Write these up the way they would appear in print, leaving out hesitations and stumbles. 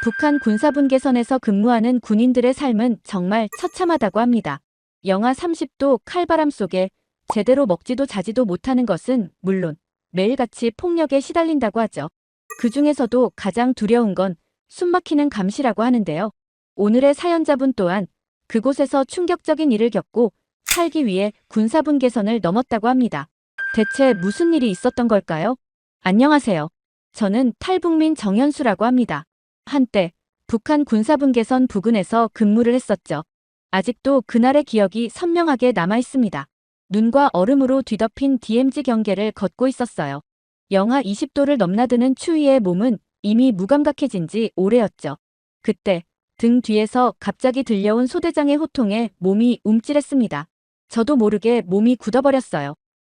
북한 군사분계선에서 근무하는 군인들의 삶은 정말 처참하다고 합니다. 영하 30도 칼바람 속에 제대로 먹지도 자지도 못하는 것은 물론 매일같이 폭력에 시달린다고 하죠. 그 중에서도 가장 두려운 건 숨막히는 감시라고 하는데요. 오늘의 사연자분 또한 그곳에서 충격적인 일을 겪고 살기 위해 군사분계선을 넘었다고 합니다. 대체 무슨 일이 있었던 걸까요? 안녕하세요. 저는 탈북민 정현수라고 합니다. 한때 북한 군사분계선 부근에서 근무를 했었죠. 아직도 그날의 기억이 선명하게 남아 있습니다. 눈과 얼음으로 뒤덮인 DMZ 경계를 걷고 있었어요. 영하 20도를 넘나드는 추위에 몸은 이미 무감각해진 지 오래였죠. 그때 등 뒤에서 갑자기 들려온 소대장의 호통에 몸이 움찔했습니다. 저도 모르게 몸이 굳어버렸어요.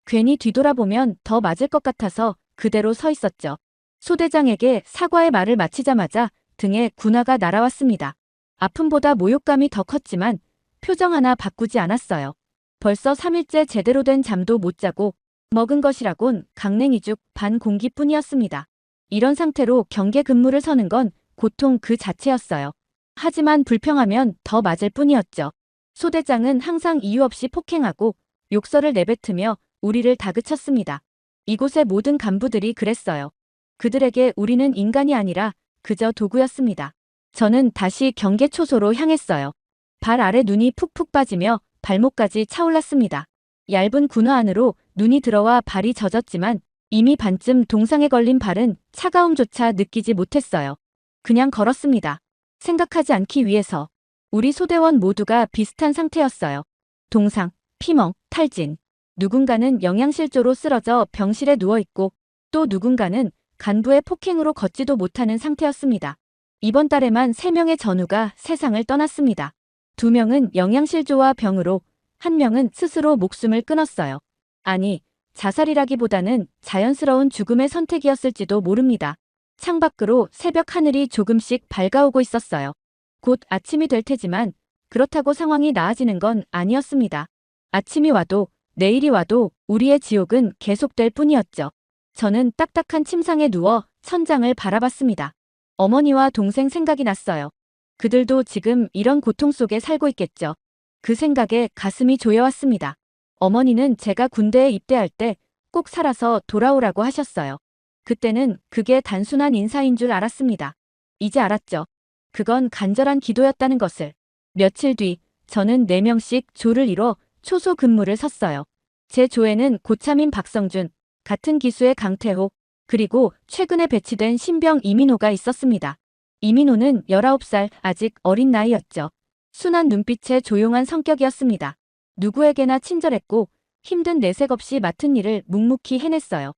괜히 뒤돌아보면 더 맞을 것 같아서 그대로 서 있었죠. 소대장에게 사과의 말을 마치자마자 등에 군화가 날아왔습니다. 아픔보다 모욕감이 더 컸지만 표정 하나 바꾸지 않았어요. 벌써 3일째 제대로 된 잠도 못 자고 먹은 것이라곤 강냉이죽 반 공기뿐이었습니다. 이런 상태로 경계 근무를 서는 건 고통 그 자체였어요. 하지만 불평하면 더 맞을 뿐이었죠. 소대장은 항상 이유 없이 폭행하고 욕설을 내뱉으며 우리를 다그쳤습니다. 이곳의 모든 간부들이 그랬어요. 그들에게 우리는 인간이 아니라 그저 도구였습니다. 저는 다시 경계 초소로 향했어요. 발 아래 눈이 푹푹 빠지며 발목까지 차올랐습니다. 얇은 군화 안으로 눈이 들어와 발이 젖었지만 이미 반쯤 동상에 걸린 발은 차가움조차 느끼지 못했어요. 그냥 걸었습니다. 생각하지 않기 위해서. 우리 소대원 모두가 비슷한 상태였어요. 동상, 피멍, 탈진. 누군가는 영양실조로 쓰러져 병실에 누워있고 또 누군가는 간부의 폭행으로 걷지도 못하는 상태였습니다. 이번 달에만 3명의 전우가 세상을 떠났습니다. 2명은 영양실조와 병으로, 1명은 스스로 목숨을 끊었어요. 아니, 자살이라기보다는 자연스러운 죽음의 선택이었을지도 모릅니다. 창밖으로 새벽 하늘이 조금씩 밝아오고 있었어요. 곧 아침이 될 테지만 그렇다고 상황이 나아지는 건 아니었습니다. 아침이 와도 내일이 와도 우리의 지옥은 계속될 뿐이었죠. 저는 딱딱한 침상에 누워 천장을 바라봤습니다. 어머니와 동생 생각이 났어요. 그들도 지금 이런 고통 속에 살고 있겠죠. 그 생각에 가슴이 조여왔습니다. 어머니는 제가 군대에 입대할 때 꼭 살아서 돌아오라고 하셨어요. 그때는 그게 단순한 인사인 줄 알았습니다. 이제 알았죠. 그건 간절한 기도였다는 것을. 며칠 뒤 저는 4명씩 조를 이뤄 초소 근무를 섰어요. 제 조에는 고참인 박성준, 같은 기수의 강태호, 그리고 최근에 배치된 신병 이민호가 있었습니다. 이민호는 19살 아직 어린 나이였죠. 순한 눈빛에 조용한 성격이었습니다. 누구에게나 친절했고 힘든 내색 없이 맡은 일을 묵묵히 해냈어요.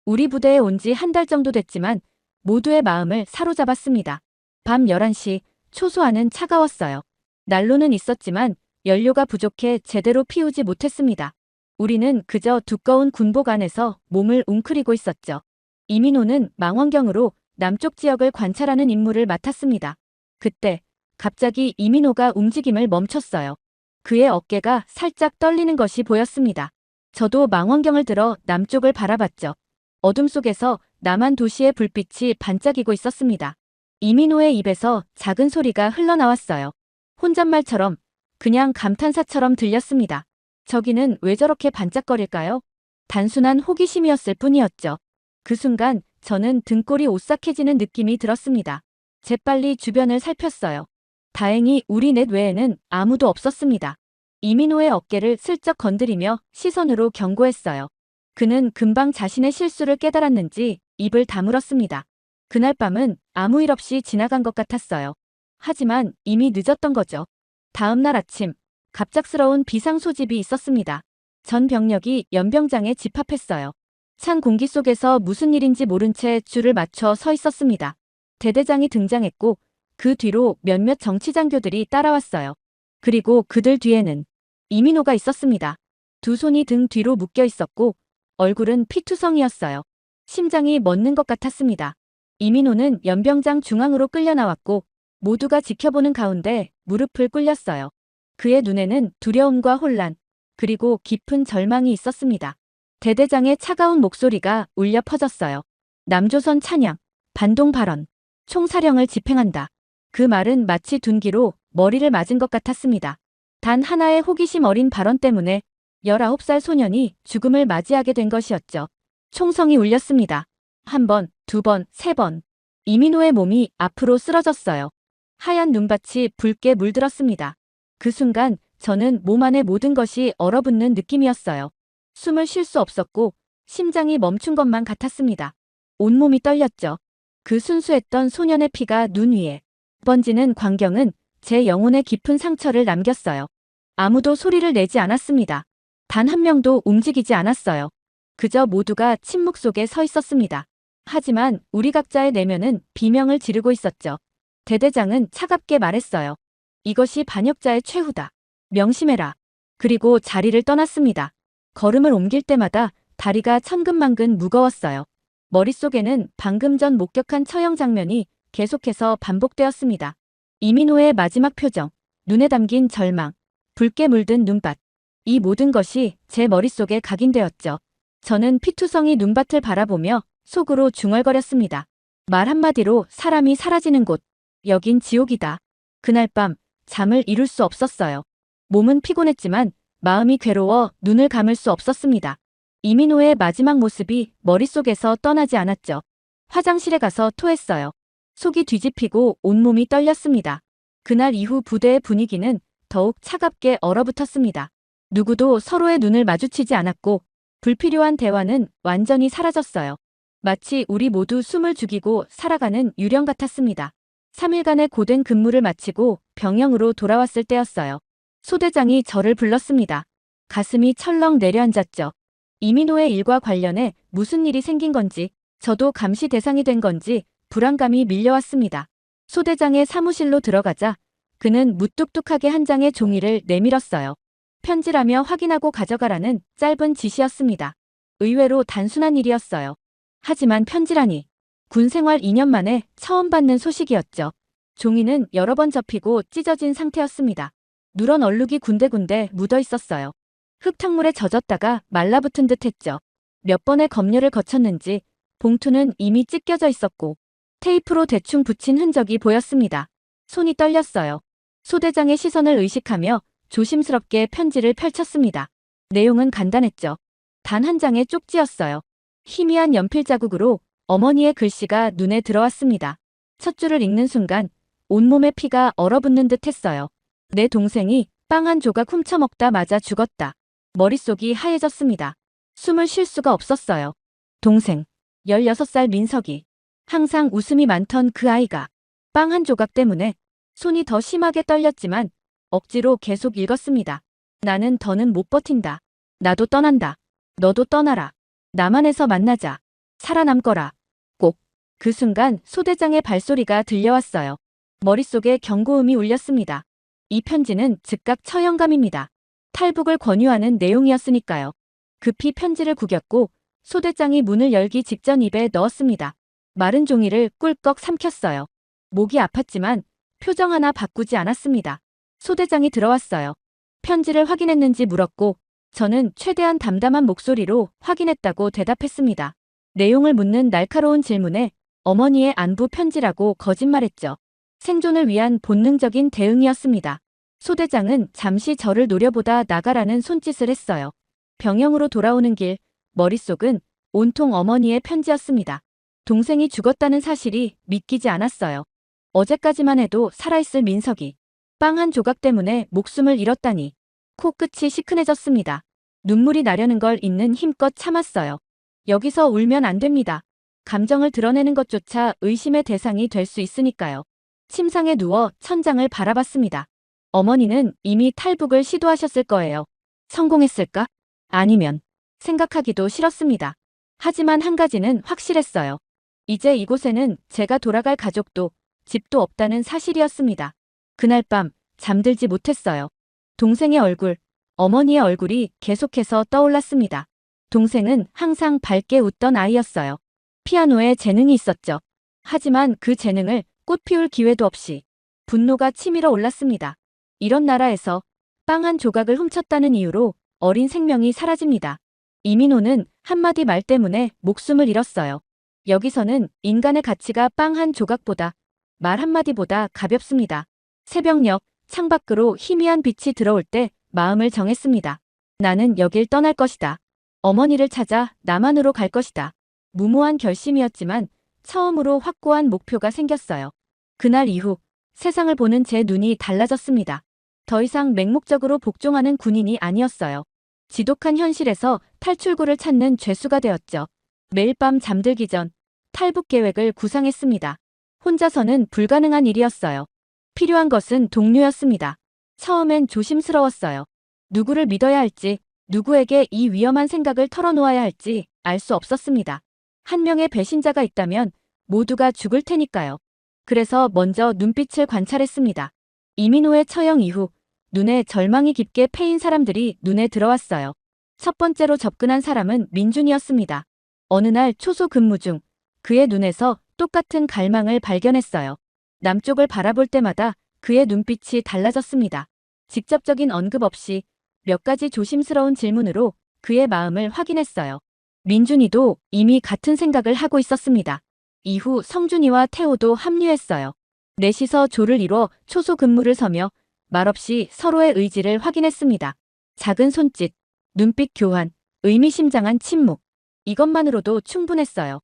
우리 부대에 온 지 1달 정도 됐지만 모두의 마음을 사로잡았습니다. 밤 11시 초소 안은 차가웠어요. 난로는 있었지만 연료가 부족해 제대로 피우지 못했습니다. 우리는 그저 두꺼운 군복 안에서 몸을 웅크리고 있었죠. 이민호는 망원경으로 남쪽 지역을 관찰하는 임무를 맡았습니다. 그때 갑자기 이민호가 움직임을 멈췄어요. 그의 어깨가 살짝 떨리는 것이 보였습니다. 저도 망원경을 들어 남쪽을 바라봤죠. 어둠 속에서 남한 도시의 불빛이 반짝이고 있었습니다. 이민호의 입에서 작은 소리가 흘러나왔어요. 혼잣말처럼, 그냥 감탄사처럼 들렸습니다. 저기는 왜 저렇게 반짝거릴까요? 단순한 호기심이었을 뿐이었죠. 그 순간 저는 등골이 오싹해지는 느낌이 들었습니다. 재빨리 주변을 살폈어요. 다행히 우리 넷 외에는 아무도 없었습니다. 이민호의 어깨를 슬쩍 건드리며 시선으로 경고했어요. 그는 금방 자신의 실수를 깨달았는지 입을 다물었습니다. 그날 밤은 아무 일 없이 지나간 것 같았어요. 하지만 이미 늦었던 거죠. 다음 날 아침, 갑작스러운 비상소집이 있었습니다. 전 병력이 연병장에 집합했어요. 찬 공기 속에서 무슨 일인지 모른 채 줄을 맞춰 서 있었습니다. 대대장이 등장했고 그 뒤로 몇몇 정치장교들이 따라왔어요. 그리고 그들 뒤에는 이민호가 있었습니다. 두 손이 등 뒤로 묶여 있었고 얼굴은 피투성이었어요. 심장이 멎는 것 같았습니다. 이민호는 연병장 중앙으로 끌려 나왔고 모두가 지켜보는 가운데 무릎을 꿇렸어요. 그의 눈에는 두려움과 혼란, 그리고 깊은 절망이 있었습니다. 대대장의 차가운 목소리가 울려 퍼졌어요. 남조선 찬양, 반동 발언, 총사령을 집행한다. 그 말은 마치 둔기로 머리를 맞은 것 같았습니다. 단 하나의 호기심 어린 발언 때문에 19살 소년이 죽음을 맞이하게 된 것이었죠. 총성이 울렸습니다. 한 번, 두 번, 세 번. 이민호의 몸이 앞으로 쓰러졌어요. 하얀 눈밭이 붉게 물들었습니다. 그 순간 저는 몸 안의 모든 것이 얼어붙는 느낌이었어요. 숨을 쉴 수 없었고 심장이 멈춘 것만 같았습니다. 온몸이 떨렸죠. 그 순수했던 소년의 피가 눈 위에 번지는 광경은 제 영혼에 깊은 상처를 남겼어요. 아무도 소리를 내지 않았습니다. 단 한 명도 움직이지 않았어요. 그저 모두가 침묵 속에 서 있었습니다. 하지만 우리 각자의 내면은 비명을 지르고 있었죠. 대대장은 차갑게 말했어요. 이것이 반역자의 최후다. 명심해라. 그리고 자리를 떠났습니다. 걸음을 옮길 때마다 다리가 천근만근 무거웠어요. 머릿속에는 방금 전 목격한 처형 장면이 계속해서 반복되었습니다. 이민호의 마지막 표정, 눈에 담긴 절망, 붉게 물든 눈밭. 이 모든 것이 제 머릿속에 각인되었죠. 저는 피투성이 눈밭을 바라보며 속으로 중얼거렸습니다. 말 한마디로 사람이 사라지는 곳. 여긴 지옥이다. 그날 밤 잠을 이룰 수 없었어요. 몸은 피곤했지만 마음이 괴로워 눈을 감을 수 없었습니다. 이민호의 마지막 모습이 머릿속에서 떠나지 않았죠. 화장실에 가서 토했어요. 속이 뒤집히고 온몸이 떨렸습니다. 그날 이후 부대의 분위기는 더욱 차갑게 얼어붙었습니다. 누구도 서로의 눈을 마주치지 않았고 불필요한 대화는 완전히 사라졌어요. 마치 우리 모두 숨을 죽이고 살아가는 유령 같았습니다. 3일간의 고된 근무를 마치고 병영으로 돌아왔을 때였어요. 소대장이 저를 불렀습니다. 가슴이 철렁 내려앉았죠. 이민호의 일과 관련해 무슨 일이 생긴 건지, 저도 감시 대상이 된 건지 불안감이 밀려왔습니다. 소대장의 사무실로 들어가자 그는 무뚝뚝하게 한 장의 종이를 내밀었어요. 편지라며 확인하고 가져가라는 짧은 지시였습니다. 의외로 단순한 일이었어요. 하지만 편지라니. 군 생활 2년 만에 처음 받는 소식이었죠. 종이는 여러 번 접히고 찢어진 상태였습니다. 누런 얼룩이 군데군데 묻어 있었어요. 흙탕물에 젖었다가 말라붙은 듯 했죠. 몇 번의 검열을 거쳤는지 봉투는 이미 찢겨져 있었고 테이프로 대충 붙인 흔적이 보였습니다. 손이 떨렸어요. 소대장의 시선을 의식하며 조심스럽게 편지를 펼쳤습니다. 내용은 간단했죠. 단 한 장의 쪽지였어요. 희미한 연필 자국으로 어머니의 글씨가 눈에 들어왔습니다. 첫 줄을 읽는 순간 온몸에 피가 얼어붙는 듯 했어요. 내 동생이 빵 한 조각 훔쳐먹다 맞아 죽었다. 머릿속이 하얘졌습니다. 숨을 쉴 수가 없었어요. 동생. 16살 민석이. 항상 웃음이 많던 그 아이가. 빵 한 조각 때문에 손이 더 심하게 떨렸지만 억지로 계속 읽었습니다. 나는 더는 못 버틴다. 나도 떠난다. 너도 떠나라. 남한에서 만나자. 살아남거라. 꼭. 그 순간 소대장의 발소리가 들려왔어요. 머릿속에 경고음이 울렸습니다. 이 편지는 즉각 처형감입니다. 탈북을 권유하는 내용이었으니까요. 급히 편지를 구겼고 소대장이 문을 열기 직전 입에 넣었습니다. 마른 종이를 꿀꺽 삼켰어요. 목이 아팠지만 표정 하나 바꾸지 않았습니다. 소대장이 들어왔어요. 편지를 확인했는지 물었고 저는 최대한 담담한 목소리로 확인했다고 대답했습니다. 내용을 묻는 날카로운 질문에 어머니의 안부 편지라고 거짓말했죠. 생존을 위한 본능적인 대응이었습니다. 소대장은 잠시 저를 노려보다 나가라는 손짓을 했어요. 병영으로 돌아오는 길, 머릿속은 온통 어머니의 편지였습니다. 동생이 죽었다는 사실이 믿기지 않았어요. 어제까지만 해도 살아있을 민석이 빵 한 조각 때문에 목숨을 잃었다니. 코끝이 시큰해졌습니다. 눈물이 나려는 걸 있는 힘껏 참았어요. 여기서 울면 안 됩니다. 감정을 드러내는 것조차 의심의 대상이 될 수 있으니까요. 침상에 누워 천장을 바라봤습니다. 어머니는 이미 탈북을 시도하셨을 거예요. 성공했을까? 아니면 생각하기도 싫었습니다. 하지만 한 가지는 확실했어요. 이제 이곳에는 제가 돌아갈 가족도 집도 없다는 사실이었습니다. 그날 밤 잠들지 못했어요. 동생의 얼굴, 어머니의 얼굴이 계속해서 떠올랐습니다. 동생은 항상 밝게 웃던 아이였어요. 피아노에 재능이 있었죠. 하지만 그 재능을 꽃피울 기회도 없이 분노가 치밀어 올랐습니다. 이런 나라에서 빵 한 조각을 훔쳤다는 이유로 어린 생명이 사라집니다. 이민호는 한마디 말 때문에 목숨을 잃었어요. 여기서는 인간의 가치가 빵 한 조각보다 말 한마디보다 가볍습니다. 새벽녘 창밖으로 희미한 빛이 들어올 때 마음을 정했습니다. 나는 여길 떠날 것이다. 어머니를 찾아 남한으로 갈 것이다. 무모한 결심이었지만 처음으로 확고한 목표가 생겼어요. 그날 이후 세상을 보는 제 눈이 달라졌습니다. 더 이상 맹목적으로 복종하는 군인이 아니었어요. 지독한 현실에서 탈출구를 찾는 죄수가 되었죠. 매일 밤 잠들기 전 탈북 계획을 구상했습니다. 혼자서는 불가능한 일이었어요. 필요한 것은 동료였습니다. 처음엔 조심스러웠어요. 누구를 믿어야 할지, 누구에게 이 위험한 생각을 털어놓아야 할지 알 수 없었습니다. 한 명의 배신자가 있다면 모두가 죽을 테니까요. 그래서 먼저 눈빛을 관찰했습니다. 이민호의 처형 이후 눈에 절망이 깊게 패인 사람들이 눈에 들어왔어요. 첫 번째로 접근한 사람은 민준이었습니다. 어느 날 초소 근무 중 그의 눈에서 똑같은 갈망을 발견했어요. 남쪽을 바라볼 때마다 그의 눈빛이 달라졌습니다. 직접적인 언급 없이 몇 가지 조심스러운 질문으로 그의 마음을 확인했어요. 민준이도 이미 같은 생각을 하고 있었습니다. 이후 성준이와 태호도 합류했어요. 넷이서 조를 이뤄 초소 근무를 서며 말없이 서로의 의지를 확인했습니다. 작은 손짓, 눈빛 교환, 의미심장한 침묵. 이것만으로도 충분했어요.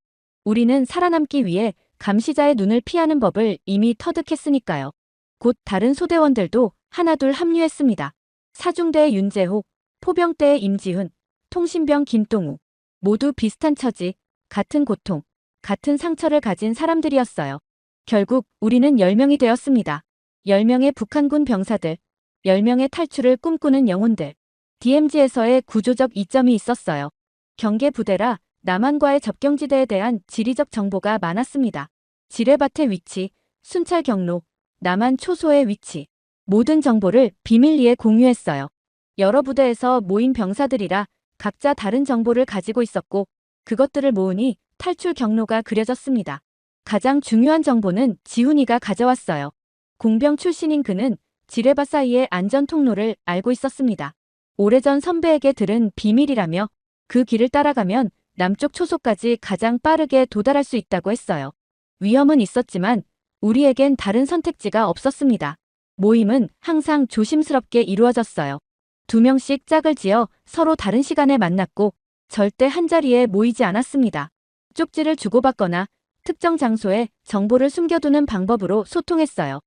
우리는 살아남기 위해 감시자의 눈을 피하는 법을 이미 터득했으니까요. 곧 다른 소대원들도 하나둘 합류했습니다. 사중대의 윤재호, 포병대의 임지훈, 통신병 김동우. 모두 비슷한 처지, 같은 고통, 같은 상처를 가진 사람들이었어요. 결국 우리는 10명이 되었습니다. 10명의 북한군 병사들, 10명의 탈출을 꿈꾸는 영혼들. DMZ에서의 구조적 이점이 있었어요. 경계부대라 남한과의 접경지대에 대한 지리적 정보가 많았습니다. 지뢰밭의 위치, 순찰 경로, 남한 초소의 위치. 모든 정보를 비밀리에 공유했어요. 여러 부대에서 모인 병사들이라 각자 다른 정보를 가지고 있었고 그것들을 모으니 탈출 경로가 그려졌습니다. 가장 중요한 정보는 지훈이가 가져왔어요. 공병 출신인 그는 지뢰밭 사이의 안전 통로를 알고 있었습니다. 오래전 선배에게 들은 비밀이라며 그 길을 따라가면 남쪽 초소까지 가장 빠르게 도달할 수 있다고 했어요. 위험은 있었지만 우리에겐 다른 선택지가 없었습니다. 모임은 항상 조심스럽게 이루어졌어요. 2명씩 짝을 지어 서로 다른 시간에 만났고 절대 한자리에 모이지 않았습니다. 쪽지를 주고받거나 특정 장소에 정보를 숨겨두는 방법으로 소통했어요.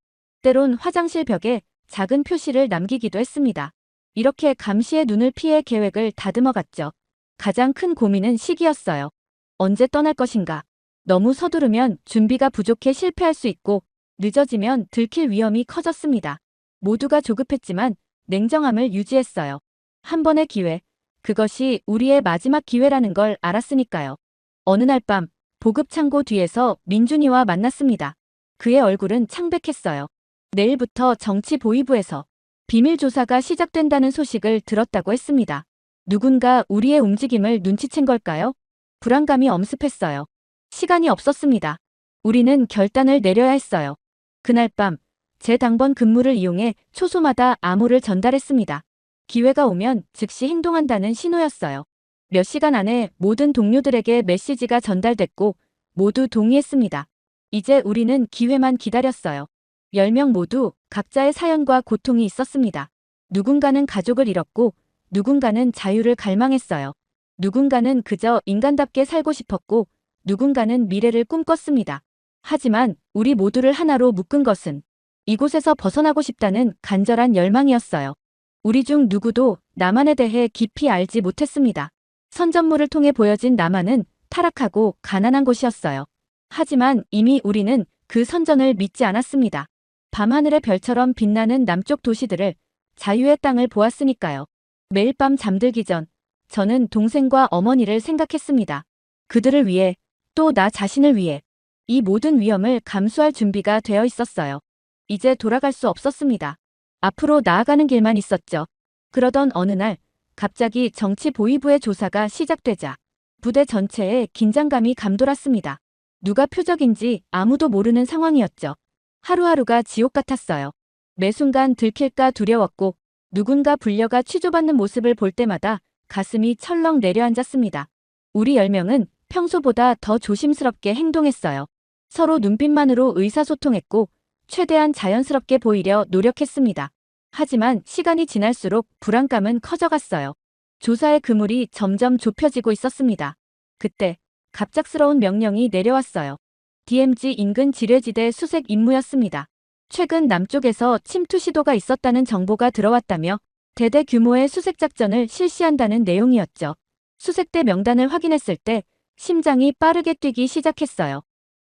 때론 화장실 벽에 작은 표시를 남기기도 했습니다. 이렇게 감시의 눈을 피해 계획을 다듬어갔죠. 가장 큰 고민은 시기였어요. 언제 떠날 것인가. 너무 서두르면 준비가 부족해 실패할 수 있고 늦어지면 들킬 위험이 커졌습니다. 모두가 조급했지만 냉정함을 유지했어요. 한 번의 기회, 그것이 우리의 마지막 기회라는 걸 알았으니까요. 어느 날 밤 보급창고 뒤에서 민준이와 만났습니다. 그의 얼굴은 창백했어요. 내일부터 정치보위부에서 비밀조사가 시작된다는 소식을 들었다고 했습니다. 누군가 우리의 움직임을 눈치챈 걸까요? 불안감이 엄습했어요. 시간이 없었습니다. 우리는 결단을 내려야 했어요. 그날 밤 제 당번 근무를 이용해 초소마다 암호를 전달했습니다. 기회가 오면 즉시 행동한다는 신호였어요. 몇 시간 안에 모든 동료들에게 메시지가 전달됐고 모두 동의했습니다. 이제 우리는 기회만 기다렸어요. 10명 모두 각자의 사연과 고통이 있었습니다. 누군가는 가족을 잃었고 누군가는 자유를 갈망했어요. 누군가는 그저 인간답게 살고 싶었고 누군가는 미래를 꿈꿨습니다. 하지만 우리 모두를 하나로 묶은 것은 이곳에서 벗어나고 싶다는 간절한 열망이었어요. 우리 중 누구도 남한에 대해 깊이 알지 못했습니다. 선전물을 통해 보여진 남한은 타락하고 가난한 곳이었어요. 하지만 이미 우리는 그 선전을 믿지 않았습니다. 밤하늘의 별처럼 빛나는 남쪽 도시들을, 자유의 땅을 보았으니까요. 매일 밤 잠들기 전 저는 동생과 어머니를 생각했습니다. 그들을 위해, 또 나 자신을 위해 이 모든 위험을 감수할 준비가 되어 있었어요. 이제 돌아갈 수 없었습니다. 앞으로 나아가는 길만 있었죠. 그러던 어느 날 갑자기 정치보위부의 조사가 시작되자 부대 전체에 긴장감이 감돌았습니다. 누가 표적인지 아무도 모르는 상황이었죠. 하루하루가 지옥 같았어요. 매 순간 들킬까 두려웠고 누군가 불려가 취조받는 모습을 볼 때마다 가슴이 철렁 내려앉았습니다. 우리 10명은 평소보다 더 조심스럽게 행동했어요. 서로 눈빛만으로 의사소통했고 최대한 자연스럽게 보이려 노력했습니다. 하지만 시간이 지날수록 불안감은 커져갔어요. 조사의 그물이 점점 좁혀지고 있었습니다. 그때 갑작스러운 명령이 내려왔어요. DMZ 인근 지뢰지대 수색 임무였습니다. 최근 남쪽에서 침투 시도가 있었다는 정보가 들어왔다며 대대 규모의 수색 작전을 실시한다는 내용이었죠. 수색대 명단을 확인했을 때 심장이 빠르게 뛰기 시작했어요.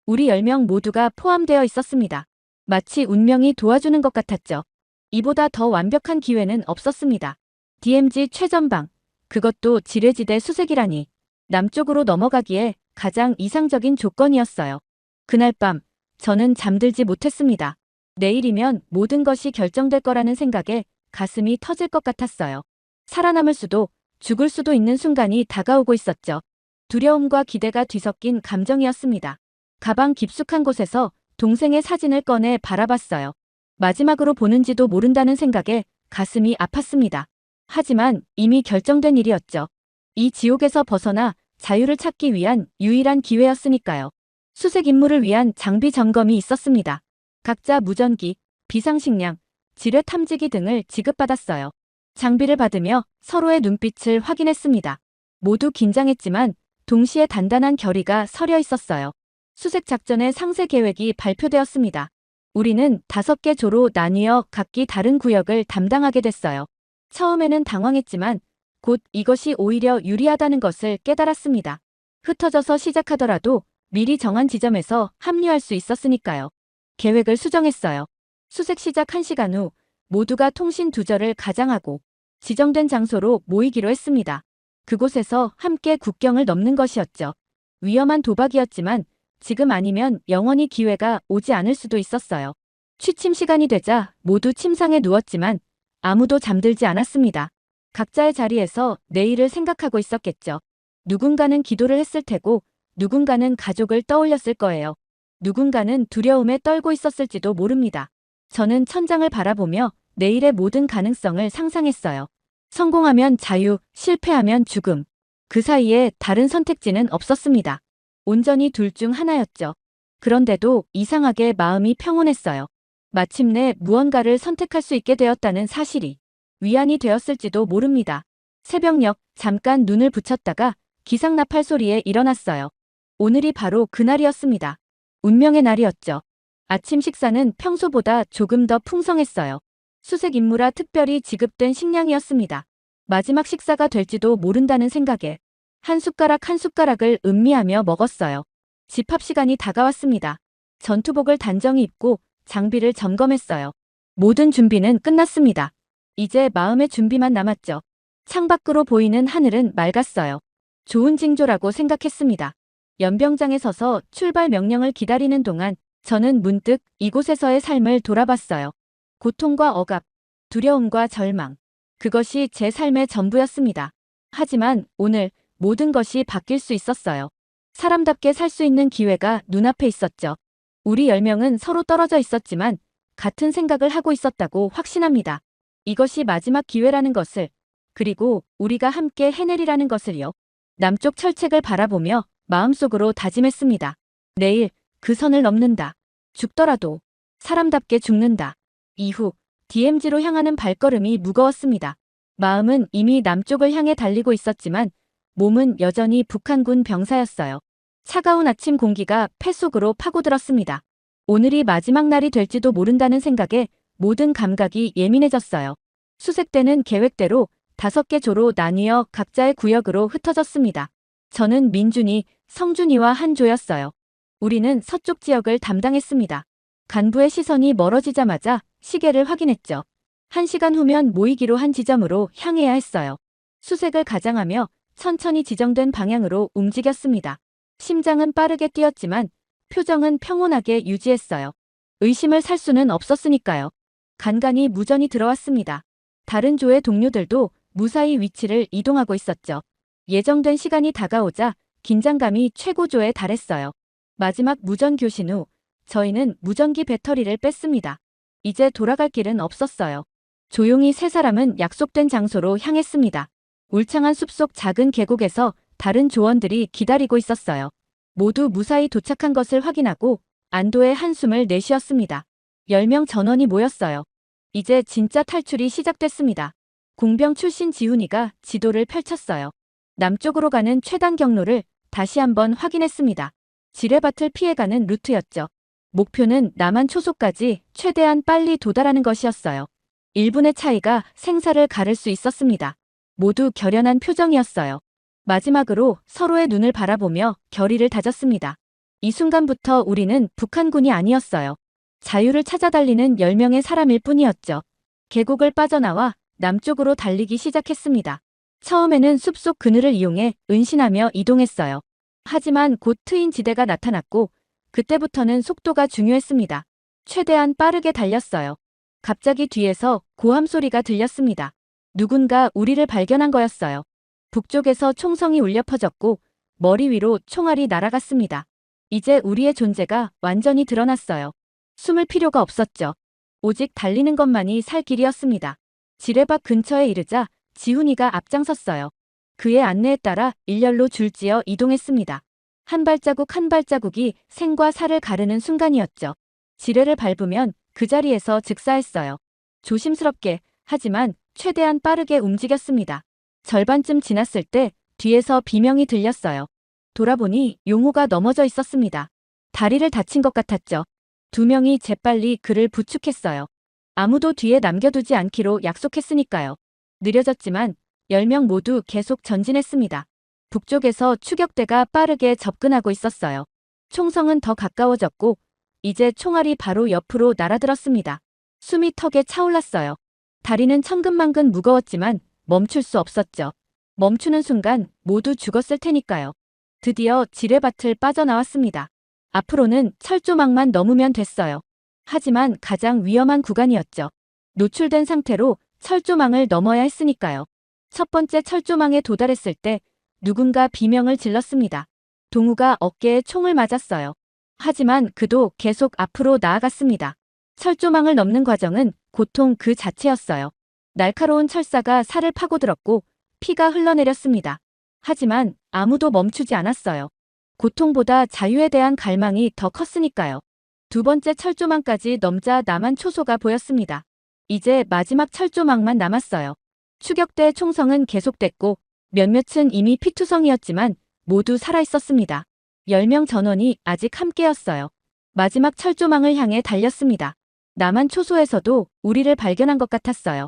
우리 10명 모두가 포함되어 있었습니다. 마치 운명이 도와주는 것 같았죠. 이보다 더 완벽한 기회는 없었습니다. DMZ 최전방, 그것도 지뢰지대 수색이라니. 남쪽으로 넘어가기에 가장 이상적인 조건이었어요. 그날 밤 저는 잠들지 못했습니다. 내일이면 모든 것이 결정될 거라는 생각에 가슴이 터질 것 같았어요. 살아남을 수도 죽을 수도 있는 순간이 다가오고 있었죠. 두려움과 기대가 뒤섞인 감정이었습니다. 가방 깊숙한 곳에서 동생의 사진을 꺼내 바라봤어요. 마지막으로 보는지도 모른다는 생각에 가슴이 아팠습니다. 하지만 이미 결정된 일이었죠. 이 지옥에서 벗어나 자유를 찾기 위한 유일한 기회였으니까요. 수색 임무를 위한 장비 점검이 있었습니다. 각자 무전기, 비상식량, 지뢰 탐지기 등을 지급받았어요. 장비를 받으며 서로의 눈빛을 확인했습니다. 모두 긴장했지만 동시에 단단한 결의가 서려 있었어요. 수색 작전의 상세 계획이 발표되었습니다. 우리는 5개 조로 나뉘어 각기 다른 구역을 담당하게 됐어요. 처음에는 당황했지만 곧 이것이 오히려 유리하다는 것을 깨달았습니다. 흩어져서 시작하더라도 미리 정한 지점에서 합류할 수 있었으니까요. 계획을 수정했어요. 수색 시작 1시간 후 모두가 통신 두절을 가장하고 지정된 장소로 모이기로 했습니다. 그곳에서 함께 국경을 넘는 것이었죠. 위험한 도박이었지만 지금 아니면 영원히 기회가 오지 않을 수도 있었어요. 취침 시간이 되자 모두 침상에 누웠지만 아무도 잠들지 않았습니다. 각자의 자리에서 내일을 생각하고 있었겠죠. 누군가는 기도를 했을 테고 누군가는 가족을 떠올렸을 거예요. 누군가는 두려움에 떨고 있었을지도 모릅니다. 저는 천장을 바라보며 내일의 모든 가능성을 상상했어요. 성공하면 자유, 실패하면 죽음. 그 사이에 다른 선택지는 없었습니다. 온전히 둘 중 하나였죠. 그런데도 이상하게 마음이 평온했어요. 마침내 무언가를 선택할 수 있게 되었다는 사실이 위안이 되었을지도 모릅니다. 새벽녘 잠깐 눈을 붙였다가 기상나팔 소리에 일어났어요. 오늘이 바로 그날이었습니다. 운명의 날이었죠. 아침 식사는 평소보다 조금 더 풍성했어요. 수색 임무라 특별히 지급된 식량이었습니다. 마지막 식사가 될지도 모른다는 생각에 한 숟가락 한 숟가락을 음미하며 먹었어요. 집합 시간이 다가왔습니다. 전투복을 단정히 입고 장비를 점검했어요. 모든 준비는 끝났습니다. 이제 마음의 준비만 남았죠. 창밖으로 보이는 하늘은 맑았어요. 좋은 징조라고 생각했습니다. 연병장에 서서 출발 명령을 기다리는 동안 저는 문득 이곳에서의 삶을 돌아봤어요. 고통과 억압, 두려움과 절망. 그것이 제 삶의 전부였습니다. 하지만 오늘 모든 것이 바뀔 수 있었어요. 사람답게 살 수 있는 기회가 눈앞에 있었죠. 우리 10명은 서로 떨어져 있었지만 같은 생각을 하고 있었다고 확신합니다. 이것이 마지막 기회라는 것을, 그리고 우리가 함께 해내리라는 것을요. 남쪽 철책을 바라보며 마음속으로 다짐했습니다. 내일 그 선을 넘는다. 죽더라도 사람답게 죽는다. 이후 DMZ로 향하는 발걸음이 무거웠습니다. 마음은 이미 남쪽을 향해 달리고 있었지만 몸은 여전히 북한군 병사였어요. 차가운 아침 공기가 폐 속으로 파고들었습니다. 오늘이 마지막 날이 될지도 모른다는 생각에 모든 감각이 예민해졌어요. 수색대는 계획대로 5개 조로 나뉘어 각자의 구역으로 흩어졌습니다. 저는 민준이, 성준이와 한조였어요. 우리는 서쪽 지역을 담당했습니다. 간부의 시선이 멀어지자마자 시계를 확인했죠. 1시간 후면 모이기로 한 지점으로 향해야 했어요. 수색을 가장하며 천천히 지정된 방향으로 움직였습니다. 심장은 빠르게 뛰었지만 표정은 평온하게 유지했어요. 의심을 살 수는 없었으니까요. 간간히 무전이 들어왔습니다. 다른 조의 동료들도 무사히 위치를 이동하고 있었죠. 예정된 시간이 다가오자 긴장감이 최고조에 달했어요. 마지막 무전 교신 후 저희는 무전기 배터리를 뺐습니다. 이제 돌아갈 길은 없었어요. 조용히 3사람은 약속된 장소로 향했습니다. 울창한 숲속 작은 계곡에서 다른 조원들이 기다리고 있었어요. 모두 무사히 도착한 것을 확인하고 안도의 한숨을 내쉬었습니다. 10명 전원이 모였어요. 이제 진짜 탈출이 시작됐습니다. 공병 출신 지훈이가 지도를 펼쳤어요. 남쪽으로 가는 최단 경로를 다시 한번 확인했습니다. 지뢰밭을 피해가는 루트였죠. 목표는 남한 초소까지 최대한 빨리 도달하는 것이었어요. 1분의 차이가 생사를 가를 수 있었습니다. 모두 결연한 표정이었어요. 마지막으로 서로의 눈을 바라보며 결의를 다졌습니다. 이 순간부터 우리는 북한군이 아니었어요. 자유를 찾아 달리는 10명의 사람일 뿐이었죠. 계곡을 빠져나와 남쪽으로 달리기 시작했습니다. 처음에는 숲속 그늘을 이용해 은신하며 이동했어요. 하지만 곧 트인 지대가 나타났고 그때부터는 속도가 중요했습니다. 최대한 빠르게 달렸어요. 갑자기 뒤에서 고함 소리가 들렸습니다. 누군가 우리를 발견한 거였어요. 북쪽에서 총성이 울려 퍼졌고 머리 위로 총알이 날아갔습니다. 이제 우리의 존재가 완전히 드러났어요. 숨을 필요가 없었죠. 오직 달리는 것만이 살 길이었습니다. 지뢰밭 근처에 이르자 지훈이가 앞장섰어요. 그의 안내에 따라 일렬로 줄지어 이동했습니다. 한 발자국 한 발자국이 생과 사를 가르는 순간이었죠. 지뢰를 밟으면 그 자리에서 즉사했어요. 조심스럽게 하지만 최대한 빠르게 움직였습니다. 절반쯤 지났을 때 뒤에서 비명이 들렸어요. 돌아보니 용호가 넘어져 있었습니다. 다리를 다친 것 같았죠. 2명이 재빨리 그를 부축했어요. 아무도 뒤에 남겨두지 않기로 약속했으니까요. 느려졌지만 10명 모두 계속 전진했습니다. 북쪽에서 추격대가 빠르게 접근하고 있었어요. 총성은 더 가까워졌고 이제 총알이 바로 옆으로 날아들었습니다. 숨이 턱에 차올랐어요. 다리는 천근만근 무거웠지만 멈출 수 없었죠. 멈추는 순간 모두 죽었을 테니까요. 드디어 지뢰밭을 빠져나왔습니다. 앞으로는 철조망만 넘으면 됐어요. 하지만 가장 위험한 구간이었죠. 노출된 상태로 철조망을 넘어야 했으니까요. 첫 번째 철조망에 도달했을 때 누군가 비명을 질렀습니다. 동우가 어깨에 총을 맞았어요. 하지만 그도 계속 앞으로 나아갔습니다. 철조망을 넘는 과정은 고통 그 자체였어요. 날카로운 철사가 살을 파고들었고 피가 흘러내렸습니다. 하지만 아무도 멈추지 않았어요. 고통보다 자유에 대한 갈망이 더 컸으니까요. 두 번째 철조망까지 넘자 남한 초소가 보였습니다. 이제 마지막 철조망만 남았어요. 추격대 총성은 계속됐고 몇몇은 이미 피투성이었지만 모두 살아있었습니다. 10명 전원이 아직 함께였어요. 마지막 철조망을 향해 달렸습니다. 남한 초소에서도 우리를 발견한 것 같았어요.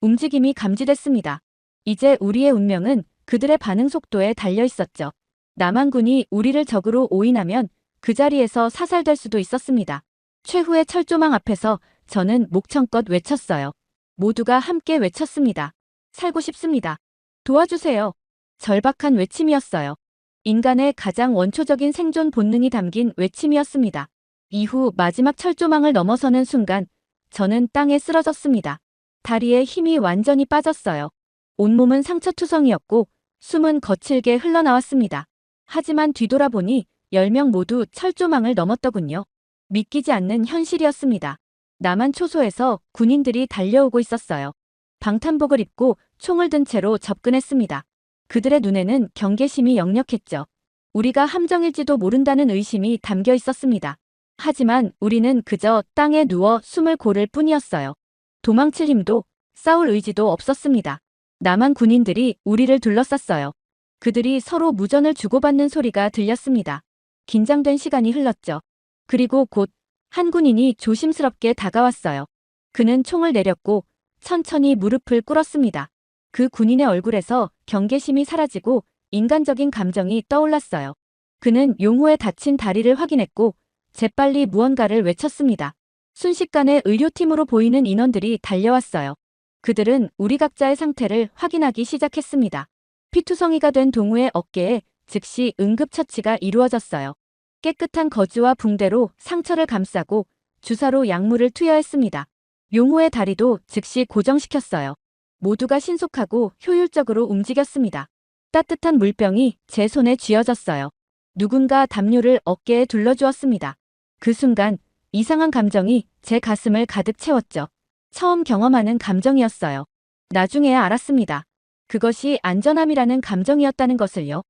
움직임이 감지됐습니다. 이제 우리의 운명은 그들의 반응 속도에 달려 있었죠. 남한군이 우리를 적으로 오인하면 그 자리에서 사살될 수도 있었습니다. 최후의 철조망 앞에서 저는 목청껏 외쳤어요. 모두가 함께 외쳤습니다. 살고 싶습니다. 도와주세요. 절박한 외침이었어요. 인간의 가장 원초적인 생존 본능이 담긴 외침이었습니다. 이후 마지막 철조망을 넘어서는 순간 저는 땅에 쓰러졌습니다. 다리에 힘이 완전히 빠졌어요. 온몸은 상처투성이었고 숨은 거칠게 흘러나왔습니다. 하지만 뒤돌아보니 10명 모두 철조망을 넘었더군요. 믿기지 않는 현실이었습니다. 남한 초소에서 군인들이 달려오고 있었어요. 방탄복을 입고 총을 든 채로 접근했습니다. 그들의 눈에는 경계심이 역력했죠. 우리가 함정일지도 모른다는 의심이 담겨 있었습니다. 하지만 우리는 그저 땅에 누워 숨을 고를 뿐이었어요. 도망칠 힘도 싸울 의지도 없었습니다. 남한 군인들이 우리를 둘러쌌어요. 그들이 서로 무전을 주고받는 소리가 들렸습니다. 긴장된 시간이 흘렀죠. 그리고 곧 한 군인이 조심스럽게 다가왔어요. 그는 총을 내렸고 천천히 무릎을 꿇었습니다. 그 군인의 얼굴에서 경계심이 사라지고 인간적인 감정이 떠올랐어요. 그는 용호의 다친 다리를 확인했고 재빨리 무언가를 외쳤습니다. 순식간에 의료팀으로 보이는 인원들이 달려왔어요. 그들은 우리 각자의 상태를 확인하기 시작했습니다. 피투성이가 된 동우의 어깨에 즉시 응급처치가 이루어졌어요. 깨끗한 거즈와 붕대로 상처를 감싸고 주사로 약물을 투여했습니다. 용호의 다리도 즉시 고정시켰어요. 모두가 신속하고 효율적으로 움직였습니다. 따뜻한 물병이 제 손에 쥐어졌어요. 누군가 담요를 어깨에 둘러주었습니다. 그 순간 이상한 감정이 제 가슴을 가득 채웠죠. 처음 경험하는 감정이었어요. 나중에야 알았습니다. 그것이 안전함이라는 감정이었다는 것을요.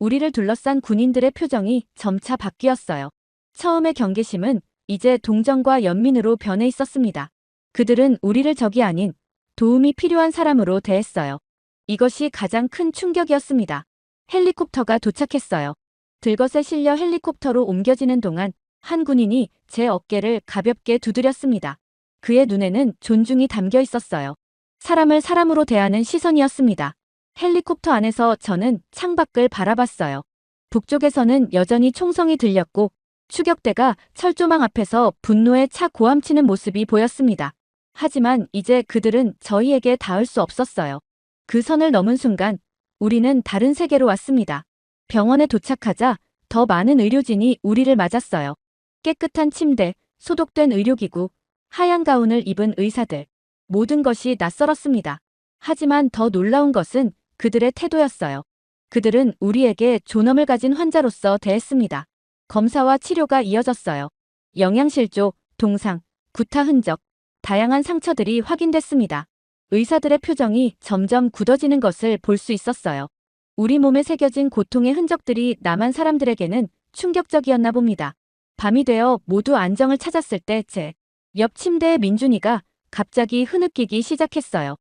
우리를 둘러싼 군인들의 표정이 점차 바뀌었어요. 처음의 경계심은 이제 동정과 연민으로 변해 있었습니다. 그들은 우리를 적이 아닌 도움이 필요한 사람으로 대했어요. 이것이 가장 큰 충격이었습니다. 헬리콥터가 도착했어요. 들것에 실려 헬리콥터로 옮겨지는 동안 한 군인이 제 어깨를 가볍게 두드렸습니다. 그의 눈에는 존중이 담겨 있었어요. 사람을 사람으로 대하는 시선이었습니다. 헬리콥터 안에서 저는 창밖을 바라봤어요. 북쪽에서는 여전히 총성이 들렸고 추격대가 철조망 앞에서 분노에 차 고함치는 모습이 보였습니다. 하지만 이제 그들은 저희에게 닿을 수 없었어요. 그 선을 넘은 순간 우리는 다른 세계로 왔습니다. 병원에 도착하자 더 많은 의료진이 우리를 맞았어요. 깨끗한 침대, 소독된 의료기구, 하얀 가운을 입은 의사들. 모든 것이 낯설었습니다. 하지만 더 놀라운 것은 그들의 태도였어요. 그들은 우리에게 존엄을 가진 환자로서 대했습니다. 검사와 치료가 이어졌어요. 영양실조, 동상, 구타 흔적, 다양한 상처들이 확인됐습니다. 의사들의 표정이 점점 굳어지는 것을 볼 수 있었어요. 우리 몸에 새겨진 고통의 흔적들이 남한 사람들에게는 충격적이었나 봅니다. 밤이 되어 모두 안정을 찾았을 때 제 옆 침대의 민준이가 갑자기 흐느끼기 시작했어요.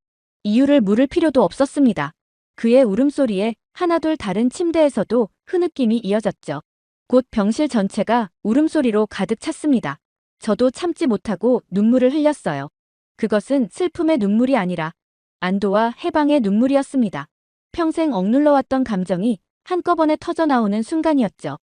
이유를 물을 필요도 없었습니다. 그의 울음소리에 하나둘 다른 침대에서도 흐느낌이 이어졌죠. 곧 병실 전체가 울음소리로 가득 찼습니다. 저도 참지 못하고 눈물을 흘렸어요. 그것은 슬픔의 눈물이 아니라 안도와 해방의 눈물이었습니다. 평생 억눌러왔던 감정이 한꺼번에 터져나오는 순간이었죠.